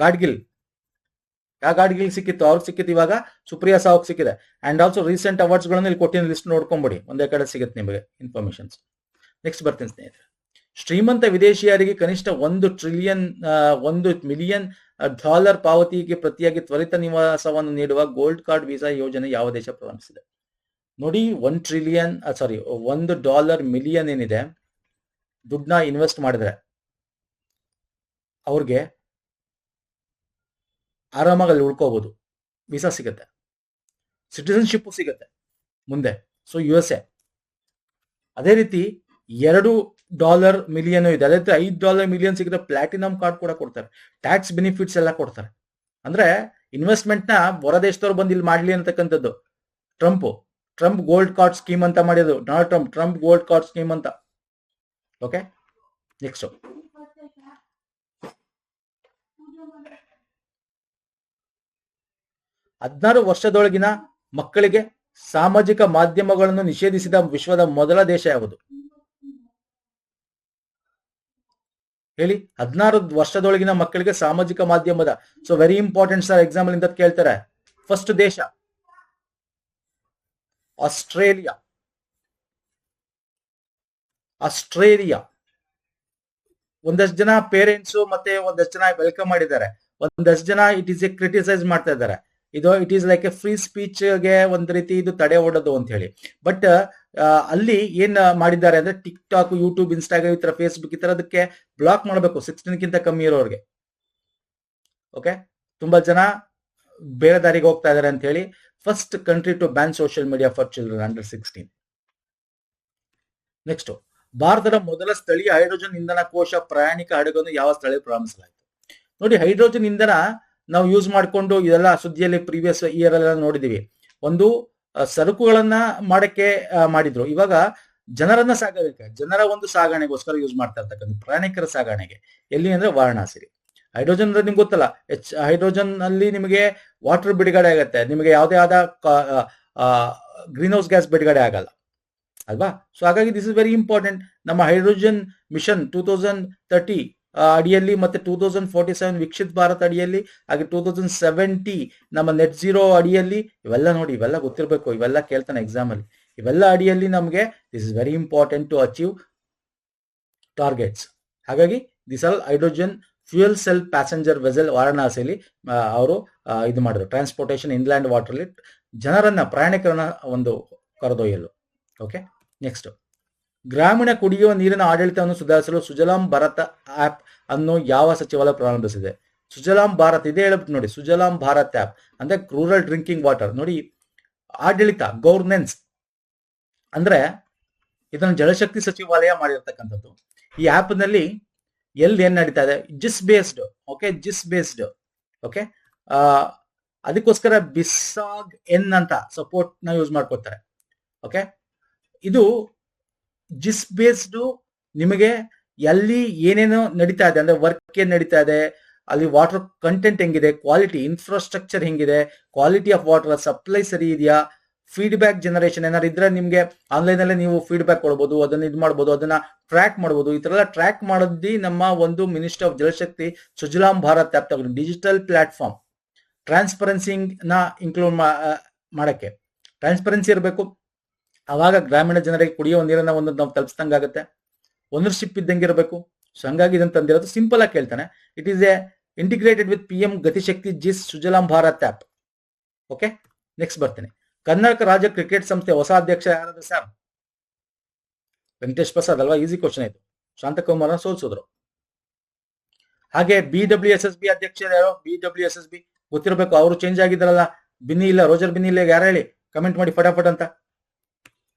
A: ಗಾಡ್ಗಿಲ್. ಯಾವ ಗಾಡ್ಗಿಲ್ ಸಿಕ್ಕಿತ್ತು? ಅವ್ರಿಗೆ ಸಿಕ್ಕಿತ್ತು. ಇವಾಗ ಸುಪ್ರಿಯಾ ಸಾವ್ಗೆ ಸಿಕ್ಕಿದೆ. ಅಂಡ್ ಆಲ್ಸೋ ರೀಸೆಂಟ್ ಅವಾರ್ಡ್ಸ್ ಗಳನ್ನು ಇಲ್ಲಿ ಕೊಟ್ಟಿನ ಲಿಸ್ಟ್ ನೋಡ್ಕೊಂಬಿಡಿ, ಒಂದೇ ಕಡೆ ಸಿಗುತ್ತೆ ನಿಮಗೆ ಇನ್ಫಾರ್ಮೇಶನ್ಸ್. ನೆಕ್ಸ್ಟ್ ಬರ್ತೀನಿ ಸ್ನೇಹಿತರೆ. ಶ್ರೀಮಂತ ವಿದೇಶಿಯರಿಗೆ ಕನಿಷ್ಠ $1 ಮಿಲಿಯನ್ ಪಾವತಿಗೆ ಪ್ರತಿಯಾಗಿ ತ್ವರಿತ ನಿವಾಸವನ್ನು ನೀಡುವ ಗೋಲ್ಡ್ ಕಾರ್ಡ್ ವೀಸಾ ಯೋಜನೆ ಯಾವ ದೇಶ ಪ್ರಾರಂಭಿಸಿದೆ? ನೋಡಿ, $1 ಮಿಲಿಯನ್ ಏನಿದೆ ದುಡ್ಡನ್ನ ಇನ್ವೆಸ್ಟ್ ಮಾಡಿದ್ರೆ ಅವ್ರಿಗೆ ಆರಾಮಾಗಿ ಅಲ್ಲಿ ಉಳ್ಕೋಬಹುದು. ವೀಸಾ ಸಿಗುತ್ತೆ, ಸಿಟಿಸನ್ಶಿಪ್ ಸಿಗುತ್ತೆ ಮುಂದೆ. So USA. ಅದೇ ರೀತಿ $2 ಮಿಲಿಯನ್ ಇದೆ. ಅದೇ ರೀತಿ $5 ಮಿಲಿಯನ್ ಸಿಕ್ಕಿದ್ರೆ ಪ್ಲಾಟಿನಂ ಕಾರ್ಡ್ ಕೂಡ ಕೊಡ್ತಾರೆ. ಟ್ಯಾಕ್ಸ್ ಬೆನಿಫಿಟ್ಸ್ ಎಲ್ಲ ಕೊಡ್ತಾರೆ. ಅಂದ್ರೆ ಇನ್ವೆಸ್ಟ್ಮೆಂಟ್ ನ ಹೊರ ದೇಶದವ್ರು ಬಂದು ಇಲ್ಲಿ ಮಾಡ್ಲಿ ಅಂತಕ್ಕಂಥದ್ದು. ಟ್ರಂಪ್ ಗೋಲ್ಡ್ ಕಾರ್ಡ್ ಸ್ಕೀಮ್ ಅಂತ ಮಾಡಿದ್ರು. Donald Trump gold card scheme ಅಂತ. Okay, next. 16 ವರ್ಷದೊಳಗಿನ ಮಕ್ಕಳಿಗೆ ಸಾಮಾಜಿಕ ಮಾಧ್ಯಮಗಳನ್ನು ನಿಷೇಧಿಸಿದ ವಿಶ್ವದ ಮೊದಲ ದೇಶ ಯಾವುದು? ಹೇಳಿ. 16 ವರ್ಷದೊಳಗಿನ ಮಕ್ಕಳಿಗೆ ಸಾಮಾಜಿಕ ಮಾಧ್ಯಮದ, so very important sir, example ಇಂತ ಕೇಳ್ತಾರೆ. ಫಸ್ಟ್ ದೇಶ ಆಸ್ಟ್ರೇಲಿಯಾ. ಒಂದಷ್ಟು ಜನ ಪೇರೆಂಟ್ಸ್ ಮತ್ತೆ ಒಂದಷ್ಟು ಜನ ವೆಲ್ಕಮ್ ಮಾಡಿದ್ದಾರೆ, ಒಂದಷ್ಟು ಜನ ಇಟ್ ಈಸ್ ಎ ಕ್ರಿಟಿಸೈಸ್ ಮಾಡ್ತಾ ಇದ್ದಾರೆ. It is like A free speech ಗೆ ಒಂದ್ ರೀತಿ ಇದು ತಡೆ ಹೊಡೋದು ಅಂತ ಹೇಳಿ. ಬಟ್ ಅಲ್ಲಿ ಏನ್ ಮಾಡಿದ್ದಾರೆ ಅಂದ್ರೆ ಟಿಕ್ ಟಾಕ್, ಯೂಟ್ಯೂಬ್, ಇನ್ಸ್ಟಾಗ್ರಾಮ್, ಈ ತರ ಫೇಸ್ಬುಕ್, ಈ ತರದಕ್ಕೆ ಬ್ಲಾಕ್ ಮಾಡಬೇಕು 16 ಕಮ್ಮಿ ಇರೋರಿಗೆ. ಓಕೆ, ತುಂಬಾ ಜನ ಬೇರೆ ದಾರಿಗೆ ಹೋಗ್ತಾ ಇದಾರೆ ಅಂತ ಹೇಳಿ first country to ban social media for children under 16. Next, ಭಾರತದ ಮೊದಲ ಸ್ಥಳೀಯ ಹೈಡ್ರೋಜನ್ ಇಂಧನ ಕೋಶ ಪ್ರಯಾಣಿಕ ಹಡಗನ್ನು ಯಾವ ಸ್ಥಳದಲ್ಲಿ ಪ್ರಾರಂಭಿಸಲಾಯಿತು? ನೋಡಿ, ಹೈಡ್ರೋಜನ್ ಇಂಧನ ನಾವು ಯೂಸ್ ಮಾಡಿಕೊಂಡು ಇದೆಲ್ಲ ಸುದ್ದಿಯಲ್ಲಿ ಪ್ರೀವಿಯಸ್ ಇಯರ್ ಎಲ್ಲ ನೋಡಿದೀವಿ. ಒಂದು ಸರಕುಗಳನ್ನ ಮಾಡಕ್ಕೆ ಮಾಡಿದ್ರು. ಇವಾಗ ಜನರನ್ನ ಸಾಗಲಿಕ್ಕೆ, ಜನರ ಒಂದು ಸಾಗಣೆಗೋಸ್ಕರ ಯೂಸ್ ಮಾಡ್ತಾ ಇರ್ತಕ್ಕಂಥ ಪ್ರಯಾಣಿಕರ ಸಾಗಣೆಗೆ. ಎಲ್ಲಿ ಅಂದ್ರೆ ವಾರಣಾಸಿ. ಹೈಡ್ರೋಜನ್ ಅಂದ್ರೆ ನಿಮ್ಗೆ ಗೊತ್ತಲ್ಲ, ಹೈಡ್ರೋಜನ್ ಅಲ್ಲಿ ನಿಮಗೆ ವಾಟರ್ ಬಿಡುಗಡೆ ಆಗತ್ತೆ, ನಿಮಗೆ ಯಾವುದೇ ಆದ ಗ್ರೀನ್ ಹೌಸ್ ಗ್ಯಾಸ್ ಬಿಡುಗಡೆ ಆಗಲ್ಲ ಅಲ್ವಾ? ಸೊ ಹಾಗಾಗಿ ದಿಸ್ ಇಸ್ ವೆರಿ ಇಂಪಾರ್ಟೆಂಟ್. ನಮ್ಮ ಹೈಡ್ರೋಜನ್ ಮಿಷನ್ 2030 ಅಡಿಯಲ್ಲಿ ಮತ್ತೆ 2047 ವಿಕಸಿತ ಭಾರತ ಅಡಿಯಲ್ಲಿ, ಹಾಗೆ 2070 ನಮ್ಮ ನೆಟ್ ಝೀರೋ ಅಡಿಯಲ್ಲಿ, ಇವೆಲ್ಲ ನೋಡಿ, ಇವೆಲ್ಲ ಗೊತ್ತಿರಬೇಕು, ಇವೆಲ್ಲ ಕೇಳ್ತಾನೆ ಎಕ್ಸಾಮ್ ಅಲ್ಲಿ. ಇವೆಲ್ಲ ಅಡಿಯಲ್ಲಿ ನಮಗೆ this is very important to achieve targets. ಹಾಗಾಗಿ this all hydrogen fuel cell passenger vessel ವಾರಣಾಸಿಯಲ್ಲಿ ಅವರು ಇದು ಮಾಡಿದ್ರು. ಟ್ರಾನ್ಸ್ಪೋರ್ಟೇಷನ್ ಇನ್ಲ್ಯಾಂಡ್ ವಾಟರ್ ಅಲ್ಲಿ ಜನರನ್ನ, ಪ್ರಯಾಣಿಕರನ್ನ ಒಂದು ಕರೆದೊಯ್ಯಲು. Okay, next. ಗ್ರಾಮೀಣ ಕುಡಿಯುವ ನೀರಿನ ಆಡಳಿತವನ್ನು ಸುಧಾರಿಸಲು ಸುಜಲಾಂ ಭಾರತ ಆಪ್ ಅನ್ನು ಯಾವ ಸಚಿವಾಲಯ ಪ್ರಾರಂಭಿಸಿದೆ? ಸುಜಲಾಂ ಭಾರತ್, ಇದೇ ಹೇಳ್ಬಿಟ್ಟು ನೋಡಿ, ಸುಜಲಾಂ ಭಾರತ್ ಆಪ್ ಅಂದ್ರೆ ರೂರಲ್ ಡ್ರಿಂಕಿಂಗ್ ವಾಟರ್. ನೋಡಿ, ಆಡಳಿತ, ಗವರ್ನೆನ್ಸ್ ಅಂದ್ರೆ ಇದನ್ನು ಜಲಶಕ್ತಿ ಸಚಿವಾಲಯ ಮಾಡಿರ್ತಕ್ಕಂಥದ್ದು. ಈ ಆಪ್ ನಲ್ಲಿ ಎಲ್ಲಿ ಏನ್ ನಡೀತಾ ಇದೆ? GIS based. Okay, GIS based. Okay, ಅದಕ್ಕೋಸ್ಕರ ಬಿಸಾಗ್ ಎನ್ ಅಂತ ಸಪೋರ್ಟ್ ನ ಯೂಸ್ ಮಾಡ್ಕೊತಾರೆ. ಓಕೆ, ಇದು ಜಿಸ್ ಬೇಸ್ಡ್ ನಿಮಗೆ ಎಲ್ಲಿ ಏನೇನೋ ನಡೀತಾ ಇದೆ ಅಂದ್ರೆ ವರ್ಕ್ ಏನ್ ನಡೀತಾ ಇದೆ, ಅಲ್ಲಿ ವಾಟರ್ ಕಂಟೆಂಟ್ ಹೆಂಗಿದೆ, ಕ್ವಾಲಿಟಿ, ಇನ್ಫ್ರಾಸ್ಟ್ರಕ್ಚರ್ ಹೆಂಗಿದೆ, ಕ್ವಾಲಿಟಿ ಆಫ್ ವಾಟರ್ ಸಪ್ಲೈ ಸರಿ ಇದೆಯಾ, ಫೀಡ್ಬ್ಯಾಕ್ ಜನರೇಷನ್ ಏನಾದ್ರು ಇದ್ರೆ ನಿಮ್ಗೆ ಆನ್ಲೈನ್ ಅಲ್ಲೇ ನೀವು ಫೀಡ್ಬ್ಯಾಕ್ ಕೊಡ್ಬೋದು, ಅದನ್ನ ಇದು ಮಾಡ್ಬೋದು, ಅದನ್ನ ಟ್ರ್ಯಾಕ್ ಮಾಡ್ಬೋದು. ಈ ತರ ಎಲ್ಲ ಟ್ರ್ಯಾಕ್ ಮಾಡೋದಿ ನಮ್ಮ ಒಂದು ministry of Jal Shakti Sujalam Bharat app ತಗೊಂಡು ಡಿಜಿಟಲ್ ಪ್ಲಾಟ್ಫಾರ್ಮ್. ಟ್ರಾನ್ಸ್ಪರೆನ್ಸಿಂಗ್ ನ ಇನ್ಕ್ಲೂಡ್ ಮಾಡಕ್ಕೆ ಟ್ರಾನ್ಸ್ಪರೆನ್ಸಿ ಇರಬೇಕು. ಅವಾಗ ಗ್ರಾಮೀಣ ಜನರಿಗೆ ಕುಡಿಯೋ ನೀರನ್ನ ಒಂದು ನಾವು ತಲುಪಿಸ್ದಂಗಾಗತ್ತೆ. ಓನರ್ಶಿಪ್ ಇದ್ದಂಗೆ ಇರಬೇಕು. ಸೊ ಹಂಗಾಗಿ ಇದನ್ನ ತಂದಿರೋದು. ಸಿಂಪಲ್ ಆಗಿ ಕೇಳ್ತಾನೆ. It is a integrated with PM Gati Shakti GIS Sujalam Bharat app. Okay, next ಬರ್ತೇನೆ. ಕರ್ನಾಟಕ ರಾಜ್ಯ ಕ್ರಿಕೆಟ್ ಸಂಸ್ಥೆ ಹೊಸ ಅಧ್ಯಕ್ಷ ಯಾರಾದ್ರು ಸರ್? ವೆಂಕಟೇಶ್ ಪ್ರಸಾದ್ ಅಲ್ವಾ? ಈಸಿ ಕ್ವಶನ್ ಆಯ್ತು. ಶಾಂತಕುಮಾರ್ ಸೋಲ್ಸಿದ್ರು. ಹಾಗೆ BWSSB ಅಧ್ಯಕ್ಷ ಯಾರು? BWSSB ಗೊತ್ತಿರಬೇಕು, ಅವರು ಚೇಂಜ್ ಆಗಿದ್ರಲ್ಲ. ಬಿನ್ನಿ ಇಲ್ಲ, ರೋಜರ್ ಬಿನ್ನಿ ಇಲ್ಲ, ಯಾರು ಹೇಳಿ? ಕಮೆಂಟ್ ಮಾಡಿ ಫಟಾಫಟ್ ಅಂತ.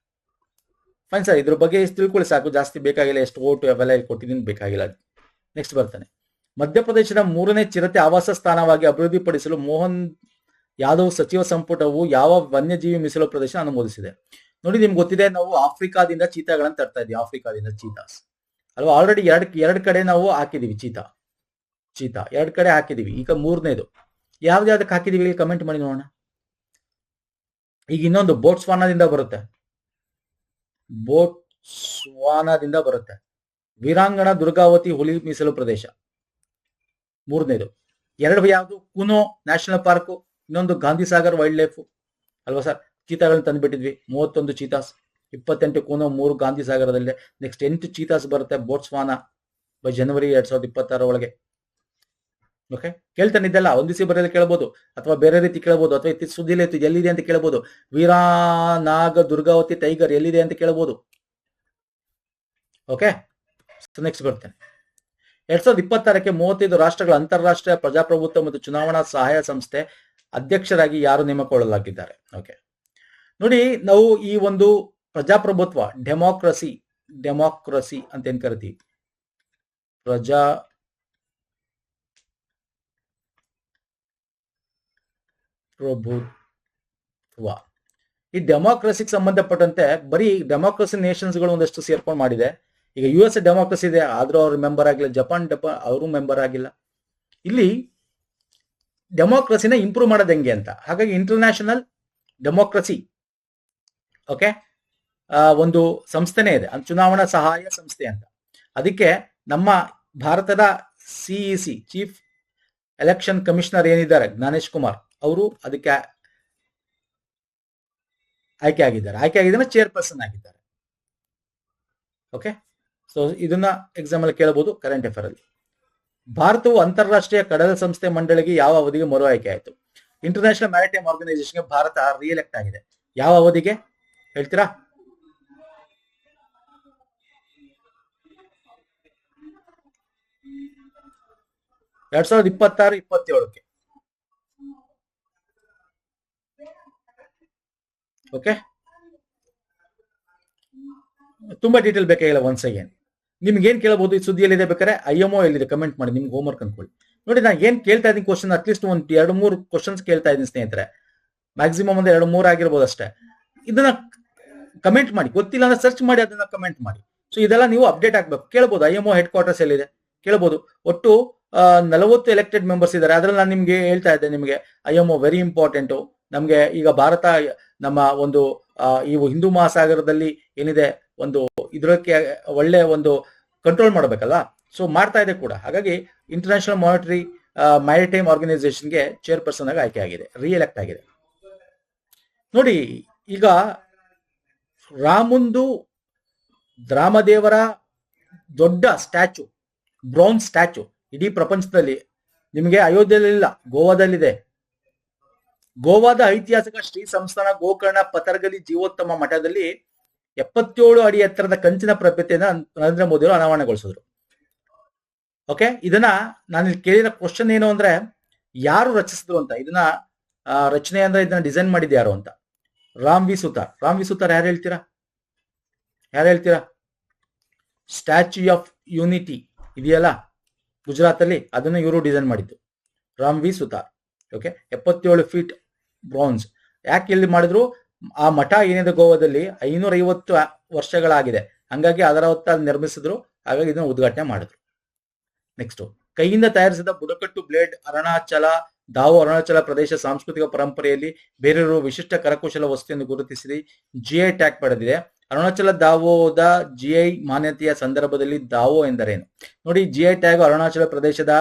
A: ಫೈನ್ ಸರ್, ಇದ್ರ ಬಗ್ಗೆ ತಿಳ್ಕೊಳ್ಳಿ ಸಾಕು, ಜಾಸ್ತಿ ಬೇಕಾಗಿಲ್ಲ. ಎಷ್ಟು ಓಟು ಅವೆಲ್ಲ ಕೊಟ್ಟಿದ್ದೀನಿ, ಬೇಕಾಗಿಲ್ಲ. ನೆಕ್ಸ್ಟ್ ಬರ್ತಾನೆ. ಮಧ್ಯಪ್ರದೇಶದ 3ನೇ ಚಿರತೆ ಆವಾಸ ಸ್ಥಾನವಾಗಿ ಅಭಿವೃದ್ಧಿಪಡಿಸಲು ಮೋಹನ್ ಯಾದವ್ ಸಚಿವ ಸಂಪುಟವು ಯಾವ ವನ್ಯಜೀವಿ ಮೀಸಲು ಪ್ರದೇಶ ಅನುಮೋದಿಸಿದೆ? ನೋಡಿ, ನಿಮ್ಗೆ ಗೊತ್ತಿದೆ, ನಾವು ಆಫ್ರಿಕಾದಿಂದ ಚೀತಾಗಳನ್ನ ತರ್ತಾ ಇದೀವಿ. ಆಫ್ರಿಕಾದಿಂದ ಚೀತಾಸ್ ಅಲ್ವಾ? ಆಲ್ರೆಡಿ ಎರಡು ಕಡೆ ನಾವು ಹಾಕಿದೀವಿ. ಚೀತಾ 2 ಕಡೆ ಹಾಕಿದೀವಿ. ಈಗ 3ನೇದು ಯಾವ್ದಾವ್ದಕ್ಕೆ ಹಾಕಿದೀವಿ ಕಮೆಂಟ್ ಮಾಡಿ ನೋಡೋಣ. ಈಗ ಇನ್ನೊಂದು ಬೋಟ್ಸ್ವಾನಾದಿಂದ ಬರುತ್ತೆ, ಬೋಟ್ಸ್ವಾನಾದಿಂದ ಬರುತ್ತೆ. ವೀರಾಂಗಣ ದುರ್ಗಾವತಿ ಹುಲಿ ಮೀಸಲು ಪ್ರದೇಶ ಮೂರನೇದು. ಎರಡು ಯಾವುದು? ಕುನೋ ನ್ಯಾಷನಲ್ ಪಾರ್ಕ್, ಇನ್ನೊಂದು ಗಾಂಧಿ ಸಾಗರ್ ವೈಲ್ಡ್ ಲೈಫ್ ಅಲ್ವಾ ಸರ್. ಚೀತಾಗಳನ್ನ ತಂದುಬಿಟ್ಟಿದ್ವಿ, 31 ಚೀತಾಸ್, 28 ಕೂನೋ, 3 ಗಾಂಧಿ ಸಾಗರದಲ್ಲೇ. ನೆಕ್ಸ್ಟ್ 8 ಚೀತಾಸ್ ಬರುತ್ತೆ ಬೋಟ್ಸ್ವಾನಾ ಬೈ ಜನವರಿ 2026 ಒಳಗೆ. ಓಕೆ, ಕೇಳ್ತಾನೆ ಇದೆಲ್ಲ ಒಂದ್ ದಿವಸ ಬರೆಯೋದು ಕೇಳ್ಬೋದು, ಅಥವಾ ಬೇರೆ ರೀತಿ ಕೇಳ್ಬೋದು, ಅಥವಾ ಇತ್ತೀಚೆ ಸುದ್ದಿಲೇ ಇತ್ತು ಎಲ್ಲಿದೆ ಅಂತ ಕೇಳ್ಬೋದು. ವೀರಾನಾಗ ದುರ್ಗಾವತಿ ಟೈಗರ್ ಎಲ್ಲಿದೆ ಅಂತ ಕೇಳ್ಬೋದು. ಓಕೆ, ನೆಕ್ಸ್ಟ್ ಬರ್ತೇನೆ. 2026ಕ್ಕೆ 35 ರಾಷ್ಟ್ರಗಳ ಅಂತಾರಾಷ್ಟ್ರೀಯ ಪ್ರಜಾಪ್ರಭುತ್ವ ಮತ್ತು ಚುನಾವಣಾ ಸಹಾಯ ಸಂಸ್ಥೆ ಅಧ್ಯಕ್ಷರಾಗಿ ಯಾರು ನೇಮಕಗೊಳ್ಳಲಾಗಿದ್ದಾರೆ? ಓಕೆ, ನೋಡಿ, ನಾವು ಈ ಒಂದು ಪ್ರಜಾಪ್ರಭುತ್ವ, ಡೆಮೋಕ್ರಸಿ ಅಂತ ಏನ್ ಕರಿತೀವಿ, ಪ್ರಭುತ್ವ, ಈ ಡೆಮೋಕ್ರಸಿಗೆ ಸಂಬಂಧಪಟ್ಟಂತೆ ಬರೀ ಡೆಮೋಕ್ರಸಿ ನೇಷನ್ಸ್ಗಳು ಒಂದಷ್ಟು ಸೇರ್ಕೊಂಡು ಮಾಡಿದೆ. ಈಗ US ಡೆಮೋಕ್ರಸಿ ಇದೆ, ಆದ್ರೂ ಅವ್ರು ಮೆಂಬರ್ ಆಗಿಲ್ಲ. ಜಪಾನ್ ಅವರು ಮೆಂಬರ್ ಆಗಿಲ್ಲ. ಇಲ್ಲಿ ಡೆಮೋಕ್ರಸಿನ ಇಂಪ್ರೂವ್ ಮಾಡೋದು ಹೆಂಗೆ ಅಂತ, ಹಾಗಾಗಿ ಇಂಟರ್ನ್ಯಾಷನಲ್ ಡೆಮೋಕ್ರಸಿ ಓಕೆ ಒಂದು ಸಂಸ್ಥೆನೇ ಇದೆ, ಚುನಾವಣಾ ಸಹಾಯ ಸಂಸ್ಥೆ ಅಂತ. ಅದಕ್ಕೆ ನಮ್ಮ ಭಾರತದ CEC ಚೀಫ್ ಎಲೆಕ್ಷನ್ ಕಮಿಷನರ್ ಏನಿದ್ದಾರೆ ಜ್ಞಾನೇಶ್ ಕುಮಾರ್, ಅವರು ಅದಕ್ಕೆ ಆಯ್ಕೆ ಆಗಿದ್ದಾರೆ, ಚೇರ್ಪರ್ಸನ್ ಆಗಿದ್ದಾರೆ. ಓಕೆ, ಸೊ ಇದನ್ನ ಎಕ್ಸಾಮ್ ಅಲ್ಲಿ ಕೇಳಬಹುದು ಕರೆಂಟ್ ಅಫೇರ್ ಅಲ್ಲಿ. ಭಾರತವು ಅಂತಾರಾಷ್ಟ್ರೀಯ ಕಡಲ ಸಂಸ್ಥೆ ಮಂಡಳಿಗೆ ಯಾವ ಅವಧಿಗೆ ಮರು ಆಯ್ಕೆ ಆಯಿತು? ಇಂಟರ್ನ್ಯಾಷನಲ್ ಮ್ಯಾರಿಟೈಮ್ ಆರ್ಗನೈಸೇಷನ್ಗೆ ಭಾರತ ರಿಎಲೆಕ್ಟ್ ಆಗಿದೆ. ಯಾವ ಅವಧಿಗೆ ಹೇಳ್ತೀರಾ? ಎರಡ್ 2026-27ಕ್ಕೆ. ಓಕೆ, ತುಂಬಾ ಡೀಟೇಲ್ ಬೇಕಾಗಿಲ್ಲ. ಒನ್ಸ್ ಅಗೇನ್ ನಿಮ್ಗೆ ಏನ್ ಕೇಳಬಹುದು, ಈ ಸುದ್ದಿಯಲ್ಲಿದೆ, ಬೇಕಾದ್ರೆ IMO ಎಲ್ಲಿದೆ ಕಮೆಂಟ್ ಮಾಡಿ, ನಿಮ್ಗೆ ಹೋಮ್ ವರ್ಕ್ ಅನ್ಕೊಳ್ಳಿ. ನೋಡಿ, ನಾನು ಏನ್ ಕೇಳ್ತಾ ಇದ್ದೀನಿ ಕ್ವಶನ್, ಅಟ್ಲೀಸ್ಟ್ ಒಂದ್ 2-3 ಕ್ವಶನ್ಸ್ ಕೇಳ್ತಾ ಇದ್ದೀನಿ ಸ್ನೇಹಿತರೆ, ಮ್ಯಾಕ್ಸಿಮಮ್ ಒಂದು 2-3 ಆಗಿರ್ಬೋದು ಅಷ್ಟೇ. ಇದನ್ನ ಕಮೆಂಟ್ ಮಾಡಿ, ಗೊತ್ತಿಲ್ಲ ಅಂದ್ರೆ ಸರ್ಚ್ ಮಾಡಿ, ಅದನ್ನ ಕಮೆಂಟ್ ಮಾಡಿ. ಸೊ ಇದೆಲ್ಲ ನೀವು ಅಪ್ಡೇಟ್ ಆಗ್ಬೇಕು. ಕೇಳಬಹುದು IMO ಹೆಡ್ ಕ್ವಾರ್ಟರ್ಸ್ ಎಲ್ಲಿದೆ ಕೇಳಬಹುದು. ಒಟ್ಟು 40 ಎಲೆಕ್ಟೆಡ್ ಮೆಂಬರ್ಸ್ ಇದ್ದಾರೆ. ಅದ್ರಲ್ಲಿ ನಾನು ನಿಮ್ಗೆ ಹೇಳ್ತಾ ಇದ್ದೆ, ನಿಮಗೆ IMO ವೆರಿ ಇಂಪಾರ್ಟೆಂಟ್. ನಮ್ಗೆ ಈಗ ಭಾರತ ನಮ್ಮ ಒಂದು ಇವು ಹಿಂದೂ ಮಹಾಸಾಗರದಲ್ಲಿ ಏನಿದೆ ಒಂದು ಇದಕ್ಕೆ ಒಳ್ಳೆ ಒಂದು ಕಂಟ್ರೋಲ್ ಮಾಡಬೇಕಲ್ಲ, ಸೊ ಮಾಡ್ತಾ ಇದೆ ಕೂಡ. ಹಾಗಾಗಿ ಇಂಟರ್ನ್ಯಾಷನಲ್ ಮ್ಯಾರಿಟೈಮ್ ಆರ್ಗನೈಸೇಷನ್ಗೆ ಚೇರ್ಪರ್ಸನ್ ಆಗಿ ಆಯ್ಕೆ ಆಗಿದೆ, ರಿಎಲೆಕ್ಟ್ ಆಗಿದೆ. ನೋಡಿ, ಈಗ ರಾಮದೇವರ ದೊಡ್ಡ ಸ್ಟ್ಯಾಚು, ಬ್ರೌನ್ಸ್ ಸ್ಟ್ಯಾಚು ಇಡೀ ಪ್ರಪಂಚದಲ್ಲಿ ನಿಮಗೆ ಅಯೋಧ್ಯೆಯಲ್ಲಿಲ್ಲ, ಗೋವಾದಲ್ಲಿದೆ. ಗೋವಾದ ಐತಿಹಾಸಿಕ ಶ್ರೀ ಸಂಸ್ಥಾನ ಗೋಕರ್ಣ ಪತರ್ಗಲಿ ಜೀವೋತ್ತಮ ಮಠದಲ್ಲಿ 77 ಅಡಿ ಎತ್ತರದ ಕಂಚಿನ ಪ್ರತಿಮೆಯನ್ನ ನರೇಂದ್ರ ಮೋದಿ ಅವರು ಅನಾವರಣಗೊಳಿಸಿದ್ರು. ಓಕೆ, ಇದನ್ನ ನಾನು ಇಲ್ಲಿ ಕೇಳಿದ ಕ್ವಶನ್ ಏನು ಅಂದ್ರೆ, ಯಾರು ರಚಿಸಿದ್ರು ಅಂತ. ಇದನ್ನ ರಚನೆ ಅಂದ್ರೆ ಇದನ್ನ ಡಿಸೈನ್ ಮಾಡಿದ್ದು ಯಾರು ಅಂತ. ರಾಮ್ ವಿ ಸುತಾರ್ ಯಾರು ಹೇಳ್ತೀರಾ? ಸ್ಟ್ಯಾಚ್ಯೂ ಆಫ್ ಯೂನಿಟಿ ಇದೆಯಲ್ಲ ಗುಜರಾತ್ ಅಲ್ಲಿ, ಅದನ್ನು ಇವರು ಡಿಸೈನ್ ಮಾಡಿದ್ದು, Ram V Sutar. Okay, 77 feet bronze. ಯಾಕೆ ಇಲ್ಲಿ ಮಾಡಿದ್ರು? ಆ ಮಠ ಏನಿದೆ ಗೋವಾದಲ್ಲಿ 550 ವರ್ಷಗಳಾಗಿದೆ, ಹಂಗಾಗಿ ಅದರ ಹೊತ್ತಲ್ಲಿ ನಿರ್ಮಿಸಿದ್ರು, ಹಾಗಾಗಿ ಇದನ್ನು ಉದ್ಘಾಟನೆ ಮಾಡಿದ್ರು. ನೆಕ್ಸ್ಟ್, ಕೈಯಿಂದ ತಯಾರಿಸಿದ ಬುಡಕಟ್ಟು ಬ್ಲೇಡ್ ಅರುಣಾಚಲ ಪ್ರದೇಶ ಸಾಂಸ್ಕೃತಿಕ ಪರಂಪರೆಯಲ್ಲಿ ಬೇರೆಯವರು ವಿಶಿಷ್ಟ ಕರಕುಶಲ ವಸ್ತುವನ್ನು ಗುರುತಿಸಿ GI ಟ್ಯಾಗ್ ಪಡೆದಿದೆ. ಅರುಣಾಚಲ ದಾವೋದ GI ಮಾನ್ಯತೆಯ ಸಂದರ್ಭದಲ್ಲಿ ದಾವೋ ಎಂದರೇನು? ನೋಡಿ, GI ಟ್ಯಾಗ್ ಅರುಣಾಚಲ ಪ್ರದೇಶದ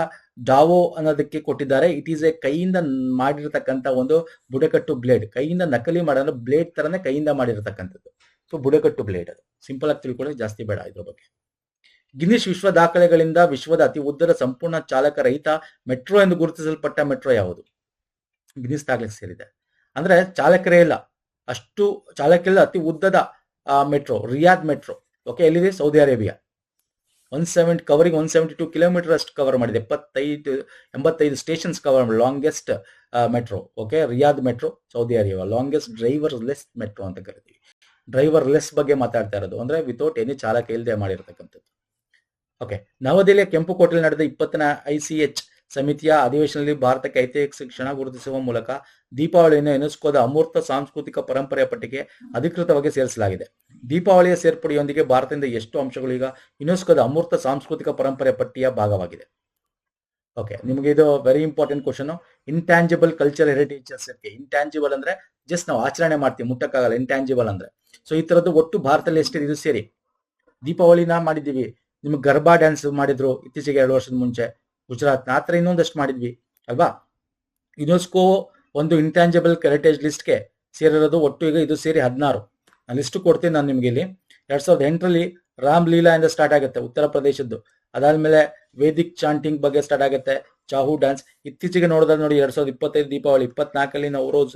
A: ದಾವೋ ಅನ್ನೋದಕ್ಕೆ ಕೊಟ್ಟಿದ್ದಾರೆ. ಇಟ್ ಈಸ್ ಎ ಕೈಯಿಂದ ಮಾಡಿರತಕ್ಕಂತ ಒಂದು ಬುಡಕಟ್ಟು ಬ್ಲೇಡ್, ಕೈಯಿಂದ ನಕಲಿ ಮಾಡೋದು, ಬ್ಲೇಡ್ ತರನೇ ಕೈಯಿಂದ ಮಾಡಿರತಕ್ಕಂಥದ್ದು. ಸೊ ಬುಡಕಟ್ಟು ಬ್ಲೇಡ್, ಅದು ಸಿಂಪಲ್ ಆಗಿ ತಿಳ್ಕೊಳ್ಳಿ, ಜಾಸ್ತಿ ಬೇಡ ಇದ್ರ ಬಗ್ಗೆ. ಗಿನ್ನಿಸ್ ವಿಶ್ವ ದಾಖಲೆಗಳಿಂದ ವಿಶ್ವದ ಅತಿ ಉದ್ದದ ಸಂಪೂರ್ಣ ಚಾಲಕ ರಹಿತ ಮೆಟ್ರೋ ಎಂದು ಗುರುತಿಸಲ್ಪಟ್ಟ ಮೆಟ್ರೋ ಯಾವುದು? ಗಿನ್ನಿಸ್ ದಾಖಲೆಗೆ ಸೇರಿದೆ. ಅಂದ್ರೆ ಚಾಲಕರೇ ಇಲ್ಲ, ಅಷ್ಟು ಚಾಲಕಿಲ್ಲ, ಅತಿ ಉದ್ದದ ಮೆಟ್ರೋ ರಿಯಾದ್ ಮೆಟ್ರೋ. ಓಕೆ, ಎಲ್ಲಿದೆ? Saudi Arabia. 172 ಕಿಲೋಮೀಟರ್ ಅಷ್ಟು ಕವರ್ ಮಾಡಿದೆ, 85 ಸ್ಟೇಷನ್ಸ್ ಕವರ್ ಮಾಡಿ, longest metro. Okay, Riyadh metro, Saudi Arabia. Longest driver less metro ಅಂತ ಕರಿತೀವಿ. ಡ್ರೈವರ್ ಲೆಸ್ ಬಗ್ಗೆ ಮಾತಾಡ್ತಾ ಇರೋದು, ಅಂದ್ರೆ ವಿತೌಟ್ ಎನಿ ಚಾಲಕ ಇಲ್ಲದೆ ಮಾಡಿರ್ತಕ್ಕಂಥದ್ದು. ಓಕೆ, ನವದೆಹಲಿಯ ಕೆಂಪುಕೋಟೆಯಲ್ಲಿ ನಡೆದ 20ನೇ ICH ಸಮಿತಿಯ ಅಧಿವೇಶನದಲ್ಲಿ ಭಾರತಕ್ಕೆ ಐತಿಹಾಸಿಕ ಕ್ಷಣ ಗುರುತಿಸುವ ಮೂಲಕ ದೀಪಾವಳಿಯನ್ನು ಯುನೆಸ್ಕೋದ ಅಮೂರ್ತ ಸಾಂಸ್ಕೃತಿಕ ಪರಂಪರೆಯ ಪಟ್ಟಿಗೆ ಅಧಿಕೃತವಾಗಿ ಸೇರಿಸಲಾಗಿದೆ. ದೀಪಾವಳಿಯ ಸೇರ್ಪಡೆಯೊಂದಿಗೆ ಭಾರತದಿಂದ ಎಷ್ಟು ಅಂಶಗಳು ಈಗ ಯುನೆಸ್ಕೋದ ಅಮೂರ್ತ ಸಾಂಸ್ಕೃತಿಕ ಪರಂಪರೆಯ ಪಟ್ಟಿಯ ಭಾಗವಾಗಿದೆ? ಓಕೆ, ನಿಮಗೆ ಇದು very important question. Intangible culture heritages ಇರುತ್ತೆ. ಇಂಟ್ಯಾಂಜಿಬಲ್ ಅಂದ್ರೆ ಜಸ್ಟ್ ನಾವು ಆಚರಣೆ ಮಾಡ್ತೀವಿ, ಮುಟ್ಟಕ್ಕಾಗಲ್ಲ. ಇಂಟ್ಯಾಂಜಿಬಲ್ ಅಂದ್ರೆ ಸೊ ಈ ತರದ್ದು ಒಟ್ಟು ಭಾರತದಲ್ಲಿ ಎಷ್ಟಿದೆ ಇದು ಸೇರಿ. ದೀಪಾವಳಿನ ಮಾಡಿದ್ದೀವಿ, ನಿಮ್ಗೆ ಗರ್ಬಾ ಡ್ಯಾನ್ಸ್ ಮಾಡಿದ್ರು ಇತ್ತೀಚೆಗೆ 2 ವರ್ಷದ ಮುಂಚೆ ಗುಜರಾತ್. ಆ ಥರ ಇನ್ನೊಂದಷ್ಟು ಮಾಡಿದ್ವಿ ಅಲ್ವಾ. ಯುನೆಸ್ಕೋ ಒಂದು ಇಂಟ್ಯಾಂಜಿಬಲ್ ಹೆರಿಟೇಜ್ ಲಿಸ್ಟ್ಗೆ ಸೇರಿರೋದು ಒಟ್ಟು ಈಗ ಇದು ಸೇರಿ 16. ನಾನು ಲಿಸ್ಟ್ ಕೊಡ್ತೀನಿ ನಾನು ನಿಮ್ಗೆ ಇಲ್ಲಿ. 2008ರಲ್ಲಿ ರಾಮ್ ಲೀಲಾ ಇಂದ ಸ್ಟಾರ್ಟ್ ಆಗುತ್ತೆ, ಉತ್ತರ ಪ್ರದೇಶದ್ದು. ಅದಾದ್ಮೇಲೆ ವೇದಿಕ್ ಚಾಂಟಿಂಗ್ ಬಗ್ಗೆ ಸ್ಟಾರ್ಟ್ ಆಗುತ್ತೆ, ಚಾಹು ಡ್ಯಾನ್ಸ್. ಇತ್ತೀಚೆಗೆ ನೋಡಿದ್ರೆ ನೋಡಿ 2025 ದೀಪಾವಳಿ, 24ರಲ್ಲಿ ನವರೋಜ್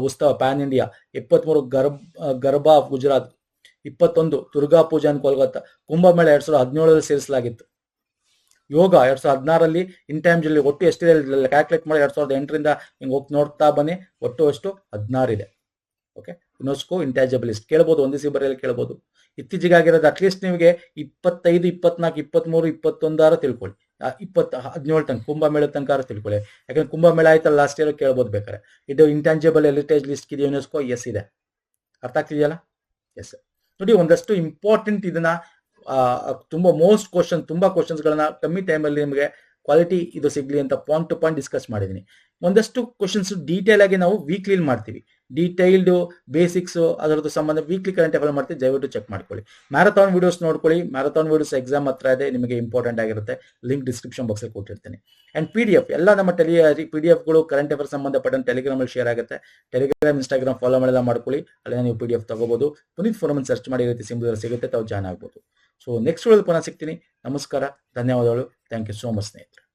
A: ಉತ್ಸವ ಪ್ಯಾನ್ ಇಂಡಿಯಾ, 23 ಗರ್ಬಾ ಗುಜರಾತ್, 21 ದುರ್ಗಾ ಪೂಜಾ ಕೋಲ್ಕತ್ತಾ, ಕುಂಭಮೇಳ 2017ರಲ್ಲಿ ಸೇರಿಸಲಾಗಿತ್ತು. ಯೋಗ 2016ರಲ್ಲಿ ಇಂಟ್ಯಾಂಜಿಬಲ್ ಒಟ್ಟು ಎಷ್ಟಿದೆ ಕ್ಯಾಲ್ಕುಲೇಟ್ ಮಾಡಿ 2008ರಿಂದ ಹಿಂಗೆ ಹೋಗಿ ನೋಡ್ತಾ ಬನ್ನಿ, ಒಟ್ಟು ಅಷ್ಟು 16 ಇದೆ. ಓಕೆ, ಯುನೆಸ್ಕೋ ಇಂಟ್ಯಾಂಜಿಬಲ್ ಲಿಸ್ಟ್ ಕೇಳ್ಬೋದು, ಒಂದೇ ಸಿಬರಿಯಲ್ಲಿ ಕೇಳ್ಬೋದು. ಇತ್ತೀಚೆಗೆ ಆಗಿರೋದು ಅಟ್ಲೀಸ್ಟ್ ನಿಮಗೆ 25, 24, 23, 21 ತಿಳ್ಕೊಳ್ಳಿ. 17 ತನಕ ಕುಂಭಮೇಳ ತನಕ ತಿಳ್ಕೊಳ್ಳಿ. ಯಾಕಂದ್ರೆ ಕುಂಭಮೇಳ ಆಯ್ತಲ್ಲ ಲಾಸ್ಟ್ ಇಯರ್, ಕೇಳ್ಬೋದು ಬೇಕಾರೆ. ಇದು ಇಂಟ್ಯಾಂಜಿಬಲ್ ಹೆರಿಟೇಜ್ ಲಿಸ್ಟ್ ಇದೆ ಯುನೆಸ್ಕೋ, ಎಸ್ ಇದೆ. ಅರ್ಥ ಆಗ್ತಿದೆಯಲ್ಲ? ಎಸ್. ನೋಡಿ, ಒಂದಷ್ಟು ಇಂಪಾರ್ಟೆಂಟ್ ಇದನ್ನ ತುಂಬಾ ತುಂಬಾ ಕ್ವಶನ್ಸ್ಗಳನ್ನ ಕಮ್ಮಿ ಟೈಮಲ್ಲಿ ನಿಮಗೆ ಕ್ವಾಲಿಟಿ ಇದು ಸಿಗ್ಲಿ ಅಂತ ಪಾಯಿಂಟ್ ಟು ಪಾಯಿಂಟ್ ಡಿಸ್ಕಸ್ ಮಾಡಿದ್ದೀನಿ. ಒಂದಷ್ಟು ಕ್ವಶನ್ಸ್ ಡೀಟೇಲ್ ಆಗಿ ನಾವು ವೀಕ್ಲಿ ಮಾಡ್ತೀವಿ. ಡೀಟೈಲ್ಡ್ ಬೇಸಿಕ್ಸ್ ಅದರದ್ದು ಸಂಬಂಧ ವೀಕ್ಲಿ ಕರೆಂಟ್ ಅಫೇರ್ ಮಾಡ್ತೀವಿ, ದಯವಿಟ್ಟು ಚೆಕ್ ಮಾಡ್ಕೊಳ್ಳಿ. ಮ್ಯಾರಥಾನ್ ವಿಡಿಯೋಸ್ ನೋಡ್ಕೊಳ್ಳಿ. ಮ್ಯಾರಥಾನ್ ವಿಡಿಯೋಸ್ ಎಕ್ಸಾಮ್ ಹತ್ರ ಇದೆ, ನಿಮಗೆ ಇಂಪಾರ್ಟೆಂಟ್ ಆಗಿರುತ್ತೆ. ಲಿಂಕ್ ಡಿಸ್ಕ್ರಿಪ್ಷನ್ ಬಾಕ್ಸಲ್ಲಿ ಕೊಟ್ಟಿರ್ತೀನಿ. ಅಂಡ್ PDF ಎಲ್ಲ ನಮ್ಮ PDF ಕರೆಂಟ್ ಅಫೇರ್ ಸಂಬಂಧಪಟ್ಟಂತೆ ಟೆಲಿಗ್ರಾಮಲ್ಲಿ ಶೇರ್ ಆಗುತ್ತೆ. ಟೆಲಿಗ್ರಾಮ್, ಇನ್ಸ್ಟಾಗ್ರಾಮ್ ಫಾಲೋ ಮಾಡಿಲ್ಲ ಮಾಡ್ಕೊಳ್ಳಿ, ಅಲ್ಲೇ ನೀವು PDF ತಗೋಬಹುದು. ಪುನೀತ್ ಫೋರಮ್ ಸರ್ಚ್ ಮಾಡಿ, ಈ ರೀತಿ ಸಿಂಬಲ್ ಸಿಗುತ್ತೆ, ತಾವು ಜಾಯ್ನ್ ಆಗ್ಬೋದು. ಸೊ ನೆಕ್ಸ್ಟ್ ವಿಡಿಯೋದಲ್ಲಿ ಪುನಃ ಸಿಗ್ತೀನಿ. ನಮಸ್ಕಾರ, ಧನ್ಯವಾದಗಳು. ಥ್ಯಾಂಕ್ ಯು ಸೋ ಮಚ್ ಸ್ನೇಹಿತರೆ.